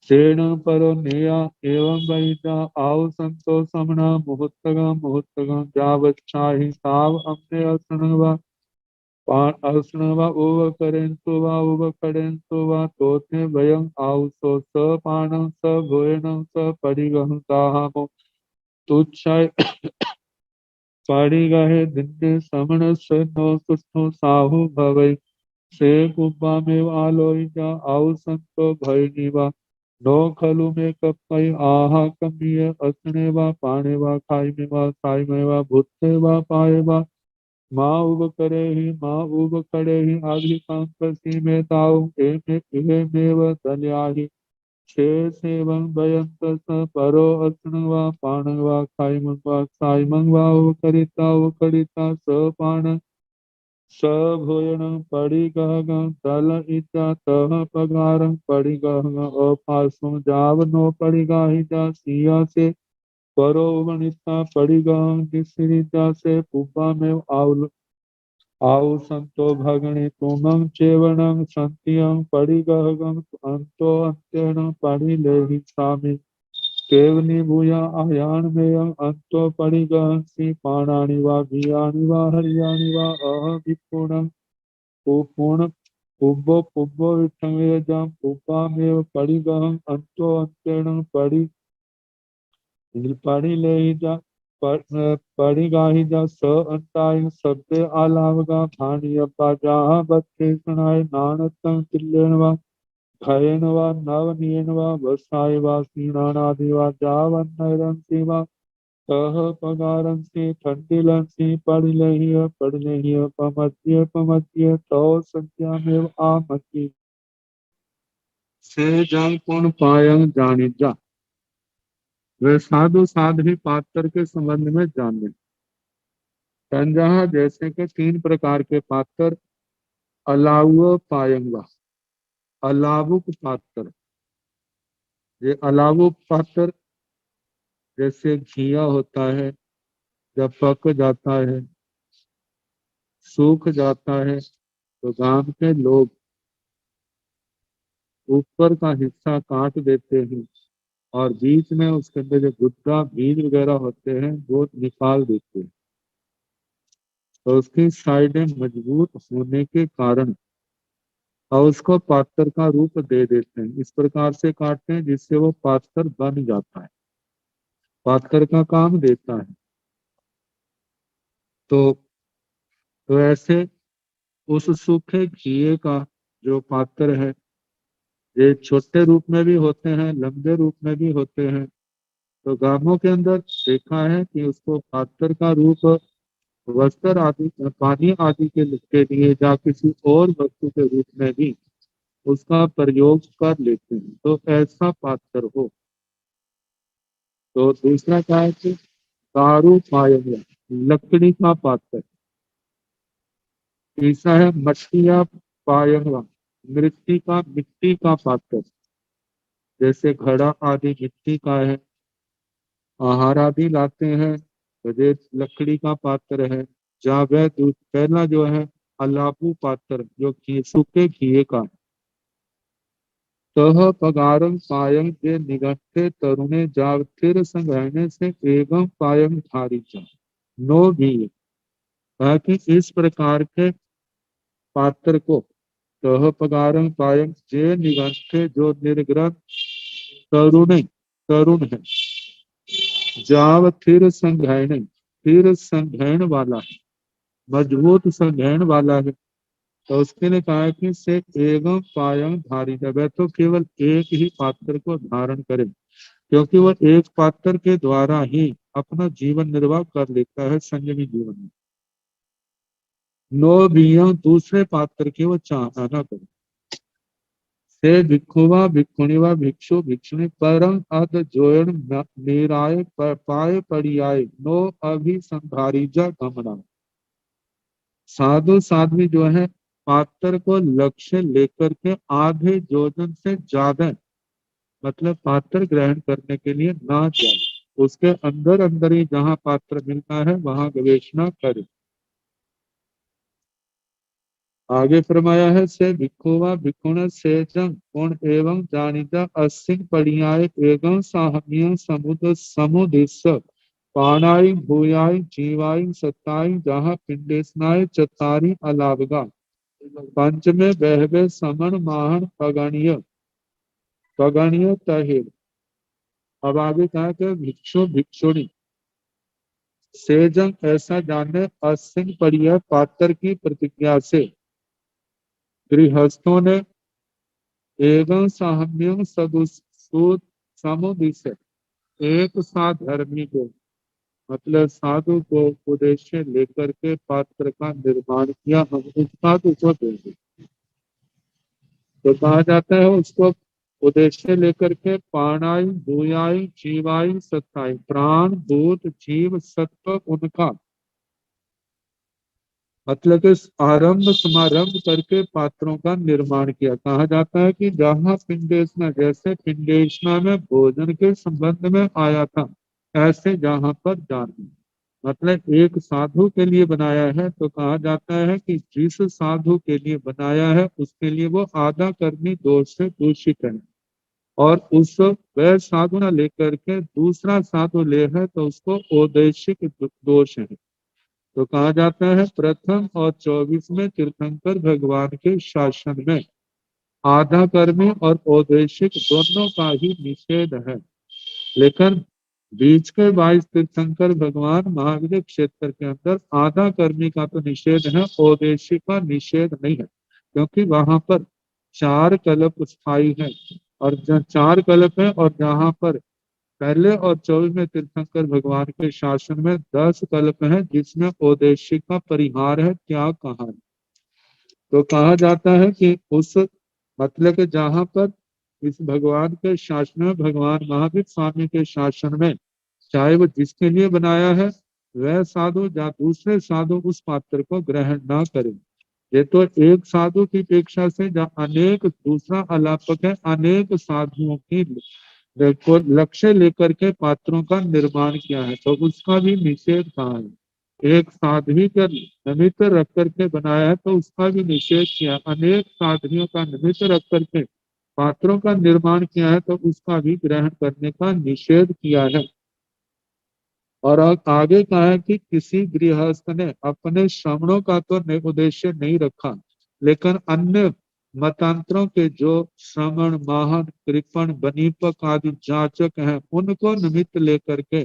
Speaker 2: शेण परो नेया एवं वैजा आव संतो समना मुहुत्तगम जावच्छाहि ताव हमने असनवा उव करेंतु वा तोते भयं आव सो स पानं स भोयनं स परिगहं ताहामो तुच्छाय पाड़ीगाहे दिन्ने समण से नो सुष्ठो साहु भवै से कुब्बा में आलोई जा आउ संतो भय निवा नो खलु में कपई आहा कमीय असने वा पाने वा खाई में वा साई में वा भुत्ते वा पाए वा माँ उब करे ही आदि कांकसी में ताऊ ए में व दल्याही छे सेवं भयंत स परो असण वा पाण वा खाई वा साई वा उब करिता स पाण स भोजनं परिगहं दल इचा तह पगारं परिगहं अपासुं जावनो परिगाहि जा सिया से परो वनिता परिगहं दिसरिता से पुब्बा में आउ संतो भगणे तुमं चेवणं संतियं परिगहं अंतो अंत्येन परिलेहि सामि केवनी भूया आयान में अंतो परिगहंसि पाणानि वा भियानि वा हरियानि वा भिक्खूणं पूर्ण पुब्बो विठंगयजाम पुब्बामेव परिगहं अंतो अंत्येन परि जा परिगाहि जा स अंताय सब्दे आलावगा भाणी अब्बा जहाँ बच्चे सुनाए नानतं तिल्लेन वा घयन वा नवनियन वा वसाय वा सीणानादि वा जावन्नैरंसि वा तह पगारंसि ठंडिलंसि पड़िलहिय पमद्य तो संज्ञामेव आमति से जंग पुन पायं जानि जा वे साधु साध्वी पात्र के संबंध में जाने संजहा जैसे के 3 प्रकार के पात्र अलाव पायंगा अलावुक पात्र ये अलावुक पात्र जैसे घिया होता है जब पक जाता है सूख जाता है तो गांव के लोग ऊपर का हिस्सा काट देते हैं और बीच में उसके अंदर जो गुद्दा बीज वगैरह होते हैं वो निकाल देते हैं तो उसकी साइडें मजबूत होने के कारण और उसको पात्र का रूप दे देते हैं। इस प्रकार से काटते हैं जिससे वो पात्र बन जाता है, पात्र का काम देता है। तो ऐसे उस सूखे घिए का जो पात्र है, ये छोटे रूप में भी होते हैं, लंबे रूप में भी होते हैं। तो गांवों के अंदर देखा है कि उसको पात्र का रूप वस्त्र आदि, पानी आदि के लिए या किसी और वस्तु के रूप में भी उसका प्रयोग कर लेते हैं। तो ऐसा पात्र हो। तो दूसरा क्या है कि दारू पायंग, लकड़ी का पात्र। तीसरा है मटिया पायंग, मिट्टी का पात्र। जैसे घड़ा आदि मिट्टी का है, आहार आदि लाते हैं तो ये लकड़ी का पात्र है। जावे दूध पहला जो है अलापू पात्र, जो सूखे घिए का। तह पगारम पायंग के निगठे तरुणे जावथिर संग्रहणे से एवं पायंग धारी जा नो भी, ताकि इस प्रकार के पात्र को तह पगारम पायंग जे निगठे जो निर्ग्रंथ तरुण तरुण है, जाव थिर संग्रहण, फिर संग्रहण वाला है, मजबूत संग्रहण वाला है। तो उसके लिए कहा है कि से एवं पायंग धारी है, वह तो केवल एक ही पात्र को धारण करे, क्योंकि वह एक पात्र के द्वारा ही अपना जीवन निर्वाह कर लेता है संयमी जीवन में। नो बिया दूसरे पात्र की वो चाहना न करे। से भिक्षुवा भिक्षुणीवा भिक्षु भिक्षुणी परम अध जोयन निराय पाए परियाय नो अभिसंधारिजा गमना। साधु साध्वी जो है पात्र को लक्ष्य लेकर के आधे योजन से ज्यादा, मतलब पात्र ग्रहण करने के लिए ना जाए, उसके अंदर अंदर ही जहाँ पात्र मिलता है वहां गवेषणा करे। आगे फरमाया है से भिक्षुवा भिक्षुण से जंग गुण एवं जानिता असिंग पड़ियाय एवं साहमिय समुद्र समुदिस पाणाई भूयाई जीवाई सत्ताई जहाँ पिंडेस्नाय चतारी अलावगा पंच में बहवे समन माहन पगणीय तहिर। अब आगे कहा कि भिक्षु भिक्षुणी सेजंग ऐसा जाने असिंग पड़िया पात्र की प्रतिज्ञा से गृहस्थों ने एवं साहम्य समुदिस एक साथ धर्मी को, मतलब साधु को उद्देश्य लेकर के पात्र का निर्माण किया, हम उस साधु को देंगे। तो कहा जाता है उसको उद्देश्य लेकर के प्राणाई भूयाई जीवाई सत्ताई, प्राण भूत जीव सत्व उनका मतलब कि आरंभ समारंभ करके पात्रों का निर्माण किया। कहा जाता है कि जहाँ पिंडेशना, जैसे पिंडेशना में भोजन के संबंध में आया था, ऐसे जहाँ पर जाना, मतलब एक साधु के लिए बनाया है। तो कहा जाता है कि जिस साधु के लिए बनाया है उसके लिए वो आधा कर्मी दोष से दूषित है, और उस वह साधु न लेकर के दूसरा साधु ले है तो उसको औदेशिक दोष है। तो कहा जाता है प्रथम और 24वें तीर्थंकर भगवान के शासन में आधा कर्मी और औदेशिक दोनों का ही निषेध है, लेकिन बीच के 22 तीर्थंकर भगवान महावीर क्षेत्र के अंदर आधा कर्मी का तो निषेध है, औदेशिक का निषेध नहीं है, क्योंकि वहां पर 4 कल्प स्थायी है। और जहाँ 4 कल्प है और जहाँ पर पहले और 24वें तीर्थंकर भगवान के शासन में 10 कल्प है, जिसमें औदेशिक का परिहार है, त्याग कहा है। तो कहा जाता है कि उस मतलब के जहाँ पर इस भगवान के शासन में, भगवान महावीर स्वामी के शासन में, चाहे वो जिसके लिए बनाया है वह साधु या दूसरे साधु उस पात्र को ग्रहण ना करें। ये तो एक साधु की अपेक्षा से जहाँ अनेक दूसरा अलापक है, अनेक साधुओं की को लक्ष्य लेकर के पात्रों का निर्माण किया है, तो उसका भी निषेध कहा है। एक साध्वी का निमित्त रख करके बनाया है तो उसका भी निषेध किया। अनेक साधवियों का निमित्त रख करके पात्रों का निर्माण किया है तो उसका भी ग्रहण करने का निषेध किया है। और आगे कहा है कि किसी गृहस्थ ने अपने श्रवणों का तो उद्देश्य नहीं रखा, लेकिन अन्य मतांतरों के जो श्रवण, महन, कृपण, बनीपक आदि जाचक हैं, उनको निमित्त लेकर के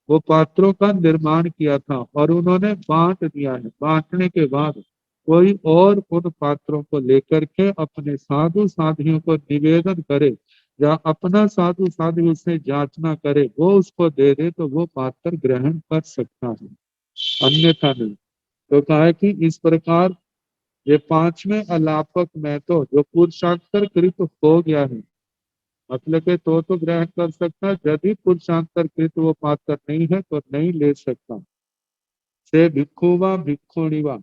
Speaker 2: वो पात्रों का निर्माण किया था और उन्होंने बांट दिया है। बांटने के बाद कोई और उन पात्रों को लेकर के अपने साधु साधियों को निवेदन करे या अपना साधु साधु उसे जांचना करे, वो उसको दे दे तो वो पात्र ग्रहण कर सकता है, अन्यथा नहीं। तो कहा है कि इस प्रकार ये पांचवें अलापक में तो जो पुरुषांतर कृत हो गया है, मतलब के तो ग्रहण कर सकता है, यदि पुरुषांतर कृत वो पात्र नहीं है तो नहीं ले सकता। से भिक्षुवा भिक्षुणीवा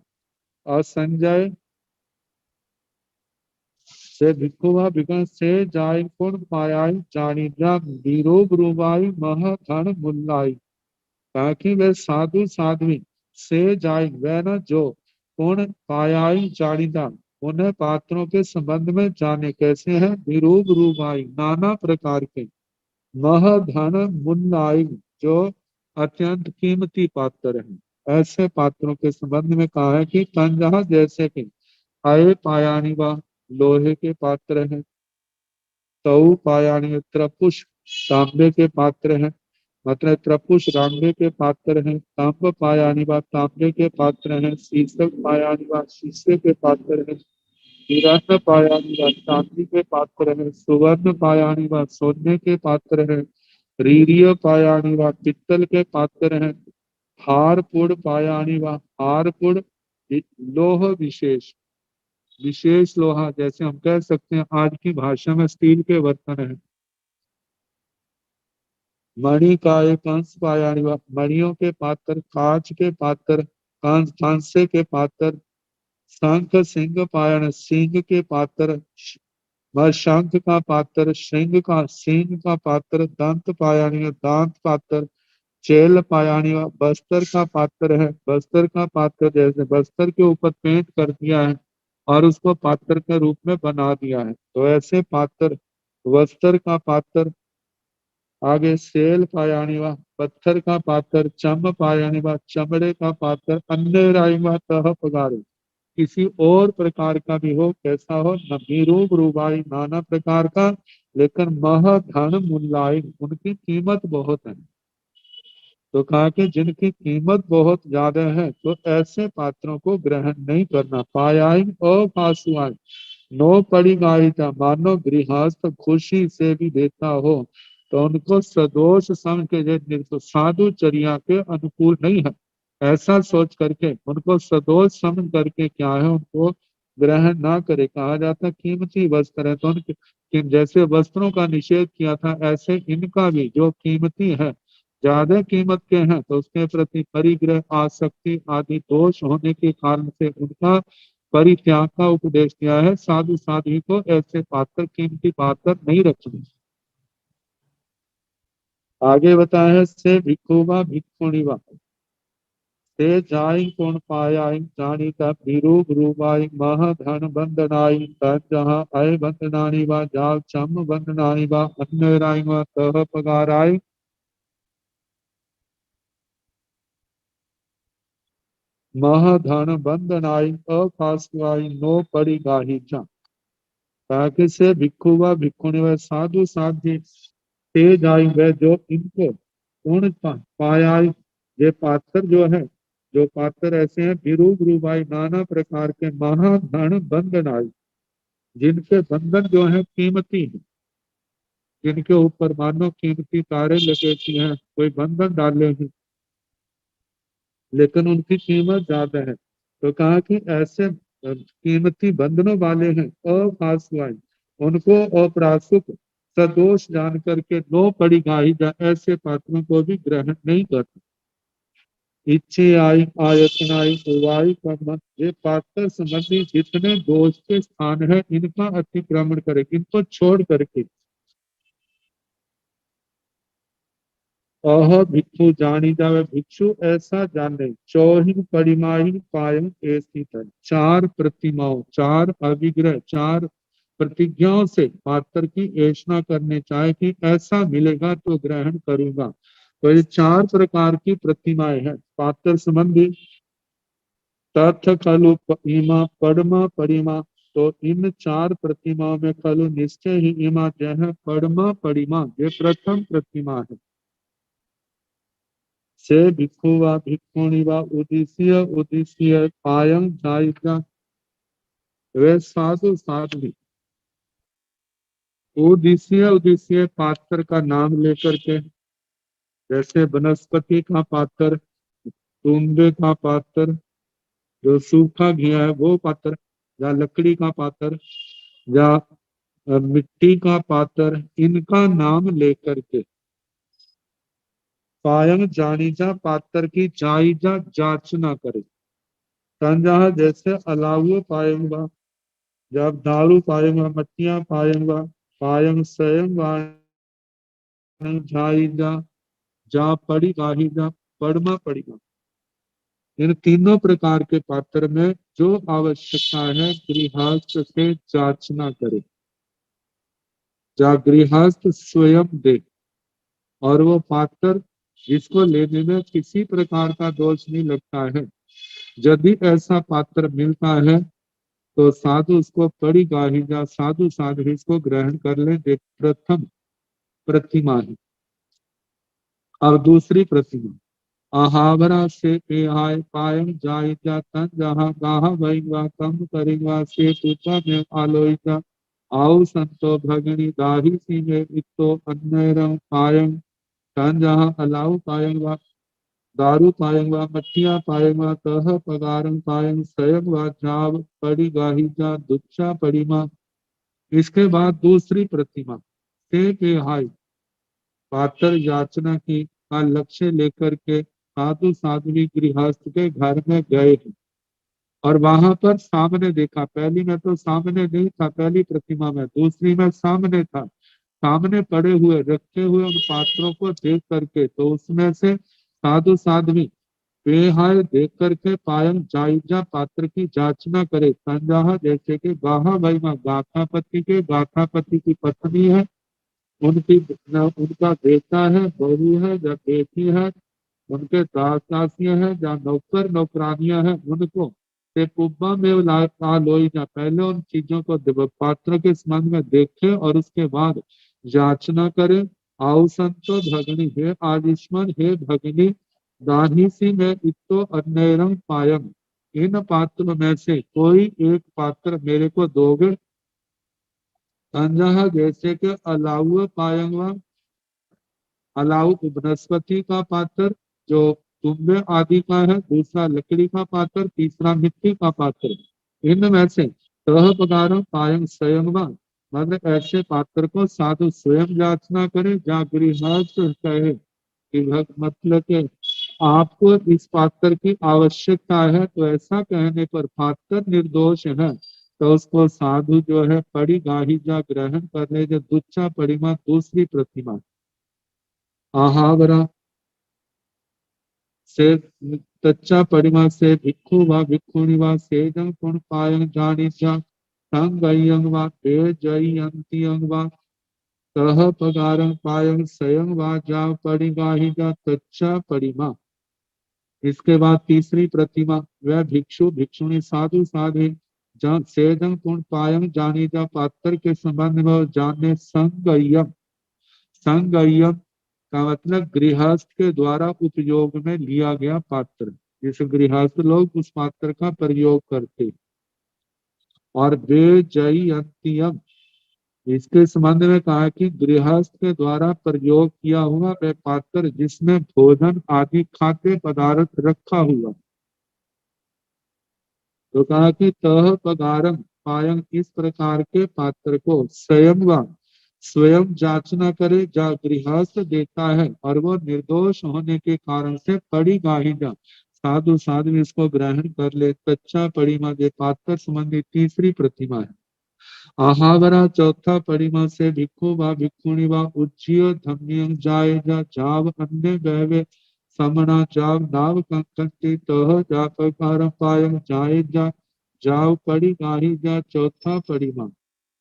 Speaker 2: असंजय से भिक्षुवा भिक्षु से जाय गुण पायाय जानी जा वीरो ब्रुवाई मह धन मुल्लाई। ताकि वे साधु साध्वी से जाय वह न जो गुण पायाई जानीदा उन्हें पात्रों के संबंध में जाने कैसे हैं, विरूप रूपाई नाना प्रकार के, मह धन मुन्नाई जो अत्यंत कीमती पात्र हैं, ऐसे पात्रों के संबंध में कहा है कि तंजहा जैसे कि आये पायानी व लोहे के पात्र हैं, तऊ पायानी त्रपुष तांबे के पात्र हैं, मतलब त्रपुष तांबे के पात्र हैं, तांब पायानी व तांबे के पात्र हैं, शीशक पायानी व शीशे के पात्र हैं, हिरण्य पायानी व चांदी के पात्र हैं, सुवर्ण पायानी व सोने के पात्र हैं, रीरिय पायानी व पित्तल के पात्र हैं, हारपुड़ पायानी व हारपुड़ लोह विशेष, विशेष लोहा, जैसे हम कह सकते हैं आज की भाषा में स्टील के बर्तन है। मणि का एक अंश पायानी व मणियों के पात्र, कांच के पात्र, कांसे के पात्र, शंख सिंह पायन सिंह के पात्र, शंख का पात्र, सिंह का पात्र, दंत पायानी दांत पात्र, चेल पायानी बस्तर का पात्र है, बस्तर का पात्र जैसे बस्तर के ऊपर पेंट कर दिया है और उसको पात्र के रूप में बना दिया है, तो ऐसे पात्र, वस्त्र का पात्र, आगे सेल पायानी व पत्थर का पात्र, चम पायानी व चमड़े का पात्र, अन्य राई व तह पगारे, किसी और प्रकार का भी हो, कैसा हो, नमीरूप रूबाई नाना प्रकार का, लेकिन मह धन मुल्लाई उनकी कीमत बहुत है। तो कहा कि जिनकी कीमत बहुत ज्यादा है तो ऐसे पात्रों को ग्रहण नहीं करना। पायाई अपासुआई नो पड़ी गायिता, मानो गृहस्थ खुशी से भी देता हो तो उनको सदोष समझ के, साधु चर्या के अनुकूल नहीं है ऐसा सोच करके उनको सदोष समझ करके क्या है उनको ग्रहण ना करे। कहा जाता कीमती वस्त्र है तो उनके जैसे वस्त्रों का निषेध किया था, ऐसे इनका भी जो कीमती है, ज्यादा कीमत के हैं, तो उसके प्रति परिग्रह, आसक्ति आदि दोष होने के कारण से उनका परित्याग का उपदेश दिया है। साधु साध्वी को ऐसे पात्र, कीमती पात्र नहीं रखने। आगे बताया है से भिक्षुवा भिक्षुणीवा ते जाई गुण पायाई जानी तब विरूप रूपाई मह धन बंदनाई तब जहाँ अय बंदनानी व जाल चम बंदनानी व अन्य राई व तह पगाराई मह धन बंदनाई अपासवाई नो पड़ी गाही जा। ताकि से भिक्षु व भिक्षुणी व साधु साध्वी तेज आई वह जो इनको गुण पाया, ये पात्र जो है, जो पात्र ऐसे हैं विरूप रूपाई नाना प्रकार के महाधन बंधन आई, जिनके बंधन जो है कीमती है, जिनके ऊपर मानो कीमती तारे लगे हैं, कोई बंधन डाले हैं लेकिन उनकी कीमत ज्यादा है। तो कहा कि ऐसे कीमती बंधनों वाले हैं अपासवाई, उनको अप्रासुक सदोष जान करके नो पड़ी गाही जा, ऐसे पात्रों को भी ग्रहण नहीं करते। इच्छे आई आयतन आई उवाई कर्म, ये पात्र संबंधी जितने दोष के स्थान है इनका अतिक्रमण करे, इनको छोड़ करके अह भिक्षु जानी जावे, भिक्षु ऐसा जाने चौहिन परिमाही पायम ऐसी है, चार प्रतिमाओं, चार अभिग्रह, चार प्रतिज्ञाओं से पात्र की ऐसा करने चाहे कि ऐसा मिलेगा तो ग्रहण करूंगा। तो ये 4 प्रकार की प्रतिमाएं हैं पात्र संबंधी। तथ खलु इमा परमा परिमा, तो इन 4 प्रतिमाओं में खलु निश्चय ही इमा जो है परमा परिमा, ये प्रथम प्रतिमा है। से भिक्षु व भिक्षुणी व उद्देश्य उद्देश्य पायं जायिका, वे साधु साध्वी उद्देश्य उद्देश्य पात्र का नाम लेकर के, जैसे वनस्पति का पात्र, तुंबे का पात्र, जो सूखा घी है वो पात्र, या लकड़ी का पात्र, या मिट्टी का पात्र, इनका नाम लेकर के पायंग जानीजा पात्र की जायजा जांचना करे। संजहा जैसे अलाव पाएंगा, जब दारू पाएंगा, मट्टियां पाएंगा, पायंग स्वयं जायजा जा पड़ी गाहिजा पड़मा पड़ीगा। इन तीनों प्रकार के पात्र में जो आवश्यकता है गृहस्थ से जांचना करे, जा गृहस्थ स्वयं दे, और वो पात्र जिसको लेने में किसी प्रकार का दोष नहीं लगता है। यदि ऐसा पात्र मिलता है तो साधु उसको पड़ी गाहिजा, साधु साधु इसको ग्रहण कर ले। प्रथम प्रतिमा है। अब दूसरी प्रतिमा आहावरा से पेहाय पायम जायजा तन जहा गाहा भैंगा कम करेगा से तुचा में आलोइजा आओ संतो भगनी दाही सी में इतो अन्नरम पायम तन जहा अलाउ पायंगा दारू पायंगा मट्टियां पायंगा तह पगारं पायं स्वयं व जाव पड़ी गाहिजा दुच्चा पड़ीमा। इसके बाद दूसरी प्रतिमा से पेहाय पात्र याचना की का लक्ष्य लेकर के साधु साध्वी गृहस्थ के घर में गए हैं और वहां पर सामने देखा। पहली में तो सामने नहीं था, पहली प्रतिमा में, दूसरी में सामने था। सामने पड़े हुए रखे हुए उन पात्रों को देख करके तो उसमें से साधु साध्वी बेहाय देख करके पायन जायजा पात्र की जांचना करे। संजाहा जैसे कि गाहा भाई माँ गाथापति के गाथापति की पत्नी है, उनकी उनका बेटा है, बहू है या बेटी है, उनके दास दासियां हैं या नौकर नौकरानियां हैं, उनको से पुब्बा में लोई जा, पहले उन चीजों को पात्र के संबंध में देखे और उसके बाद याचना करे। आओ संतो भगनी, हे आयुष्मान, हे भगनी दाहिसी में इतो अन्यरम पायम, इन पात्र में से कोई एक पात्र मेरे को दोगे। संजहा जैसे कि अलाउ पायंगा, अलाउ वनस्पति का पात्र जो तुम्बे आदि का है, दूसरा लकड़ी का पात्र, तीसरा मिट्टी का पात्र, इनमें से तह पदार्थ पायंग स्वयं, मतलब ऐसे पात्र को साधु स्वयं याचना करे। जा गृहस्थ कहे कि मतलब के आपको इस पात्र की आवश्यकता है, तो ऐसा कहने पर पात्र निर्दोष है तो उसको साधु जो है पड़ी गाहिजा ग्रहण कर ले। जो दुच्चा परिमा दूसरी प्रतिमा आहावरा से तच्चा परिमा से भिक्षु व भिक्षुणी व सेजं पुण पायं जानी जा संगयं व तेजयंतियं व तह पगारं पायं स्वयं व जा पड़ी गाहिजा तच्चा परिमा। इसके बाद तीसरी प्रतिमा वह भिक्षु भिक्षुणी साधु साधे सेजं पुण पायं जानी जा पात्र के संबंध में जानने संगयम। संगयम का मतलब गृहस्थ के द्वारा उपयोग में लिया गया पात्र, जिस गृहस्थ लोग उस पात्र का प्रयोग करते। और बेजयंतियम, इसके संबंध में कहा कि गृहस्थ के द्वारा प्रयोग किया हुआ वह पात्र जिसमें भोजन आदि खाद्य पदार्थ रखा हुआ। तो कहा कि तह पगारम पायंग, इस प्रकार के पात्र को स्वयं जांचना करे। जा गृहस्थ देता है और वो निर्दोष होने के कारण से पड़ी गाहिजा साधु साधु इसको ग्रहण कर ले। कच्चा परिमा जे पात्र संबंधी तीसरी प्रतिमा है। आहावरा चौथा परिमा से भिक्षु व भिक्षुणी व उज्जीय धम्यं जाय जा जाव अन्य गहवे समना जाव नाव कंकंति तह जा प्रकार पायं जाय जा जाव पड़ी गाही जा चौथा परिमा।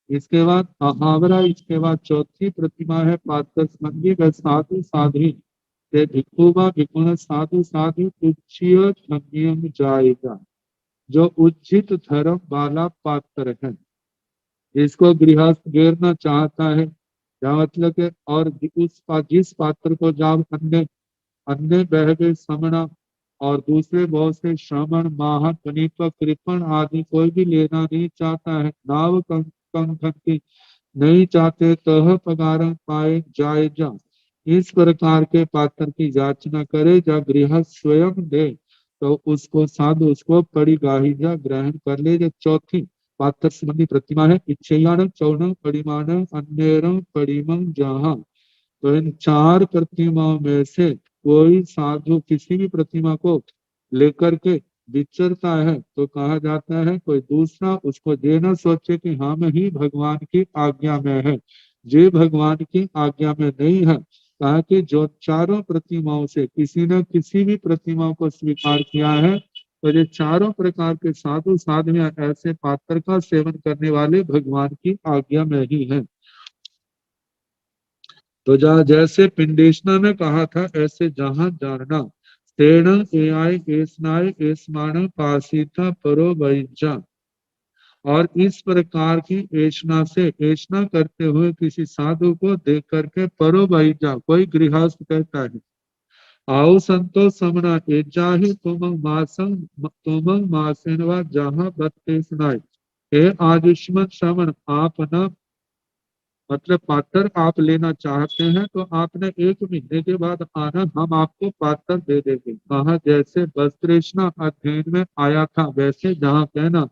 Speaker 2: इसके बाद आहावरा, इसके बाद चौथी प्रतिमा है पात्र संबंधी व साधु साध्वी ते भिक्षुवा भिक्षुण साधु साधु उच्चीय धम्यम जाएगा। जो उचित धर्म वाला पात्र है, इसको गृहस्थ घेरना चाहता है, या मतलब कि और जिस पात्र को जब अन्य अन्य बहवे समणा और दूसरे बहुत से श्रमण माहत कनिपक कृपण आदि कोई भी लेना नहीं चाहता है, नाव कंठी नहीं चाहते तह पगार पाए जाए जा। इस प्रकार के पात्र की याचना करे, जा गृहस्थ स्वयं दे तो उसको साधु उसको पड़ी गाहिजा ग्रहण कर ले। जो चौथी पात्र संबंधी प्रतिमा है, इच्छेयाण चौण परिमाण अन्यरम परिमं जहाँ। तो इन चार प्रतिमाओं में से कोई साधु किसी भी प्रतिमा को लेकर के विचरता है तो कहा जाता है कोई दूसरा उसको देना सोचे कि हम ही भगवान की आज्ञा में है, जे भगवान की आज्ञा में नहीं है। कहा कि जो चारों प्रतिमाओं से किसी न किसी भी प्रतिमा को स्वीकार किया है, तो ये चारों प्रकार के साधु साधुयां ऐसे पात्र का सेवन करने वाले भगवान की आज्ञा में ही है। तो जैसे पिंडेशना में कहा था, ऐसे जहां जानना तेण एआई एसनाय एसमान पासीता परो वैजा। और इस प्रकार की ऐषणा से ऐषणा करते हुए किसी साधु को देख करके परो वैजा कोई गृहस्थ कहता है, आओ संतो समना एजा ही तुम मासेनवा जहां बत्तेसनाय। हे आयुष्मान श्रवण, आप न मतलब पात्र आप लेना चाहते हैं तो आपने 1 महीने के बाद आना, हम आपको पात्र दे देंगे। कहा जैसे वस्त्रेषणा अध्ययन में आया था, वैसे जहाँ कहना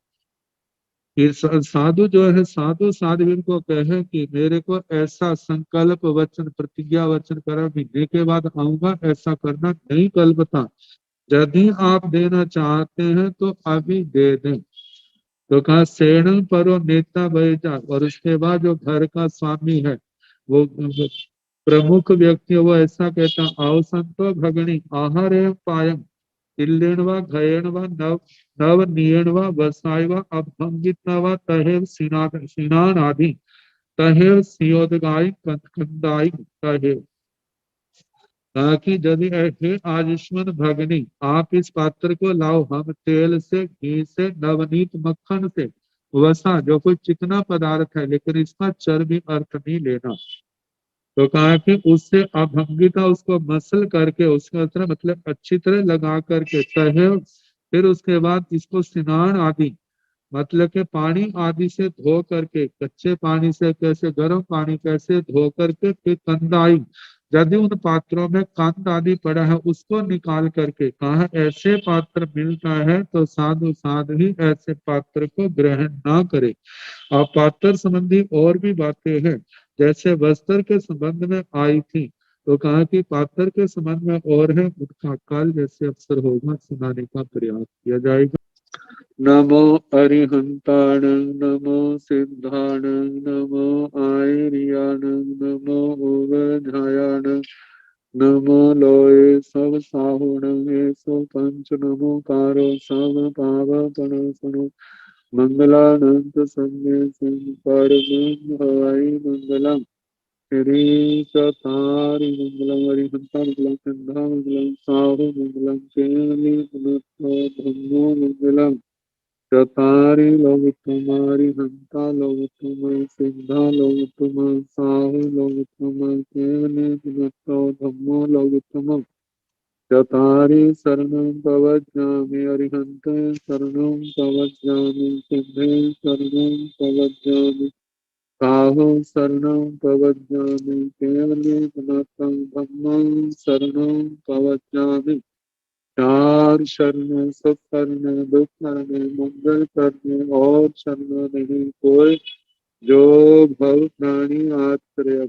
Speaker 2: कि साधु जो है साधु साध्वी को कहे कि मेरे को ऐसा संकल्प वचन प्रतिज्ञा वचन करा, महीने के बाद आऊंगा, ऐसा करना नहीं कल्पता। यदि आप देना चाहते हैं तो अभी दे दें। तो कहा सेण परो नेता बैजा, और उसके बाद जो घर का स्वामी है वो प्रमुख व्यक्ति, वो ऐसा कहता, आओ संतो भगणी आहार एवं पायम तिल्लेण व घयेण व नव नियण व वसाय व अभंगित व तहेव सिनान आदि तहेव सियोदगाय कंदाय तहेव। ताकि यदि हे आयुष्मान भगनी आप इस पात्र को लाओ, हम तेल से घी से नवनीत मक्खन से वसा जो कोई चिकना पदार्थ है, लेकिन इसका चर्बी अर्थ नहीं लेना। तो कहा कि उससे अभंगिता उसको मसल करके उसके तरह मतलब अच्छी तरह लगा करके तहे, फिर उसके बाद इसको स्नान आदि मतलब के पानी आदि से धो करके, कच्चे पानी से कैसे गर्म पानी कैसे धो करके, फिर कंदाई यदि उन पात्रों में कंद आदि पड़ा है उसको निकाल करके, कहा ऐसे पात्र मिलता है तो साधु साधु ही ऐसे पात्र को ग्रहण ना करे। और पात्र संबंधी और भी बातें हैं, जैसे वस्त्र के संबंध में आई थी, तो कहा कि पात्र के संबंध में और है, उनका कल जैसे अवसर होगा सुनाने का प्रयास किया जाएगा। नमो अरिहंताण नमो सिद्धाण नमो आयरियाण नमो उवधायाण नमो लोये सब साहुण सो पंच नमो कारो सब पावपन सुनो मंगलानंद संगे परम हवाई मंगलम श्री चतारि मंगलम हरिहंता मंगलम सिद्धा मंगलम साहु मंगलम केली धम्मो मंगलम चतारि लोककुमारी हंता लोककुमार सिद्धा लोककुमार साहु लोककुमार केवली धम्मो लोककुमार चतारि शरणं प्रवज्ञामि अरिहन्ते शरणं प्रवज्ञामि सिद्धे शरणं प्रवज्ञामि साहु शरणं प्रवज्ञामि केवली धम्मं शरणं प्रवज्ञामि। चार शरण सब शरण दुख करने मंगल करने और शरण नहीं कोई, जो भव प्राणी आश्रय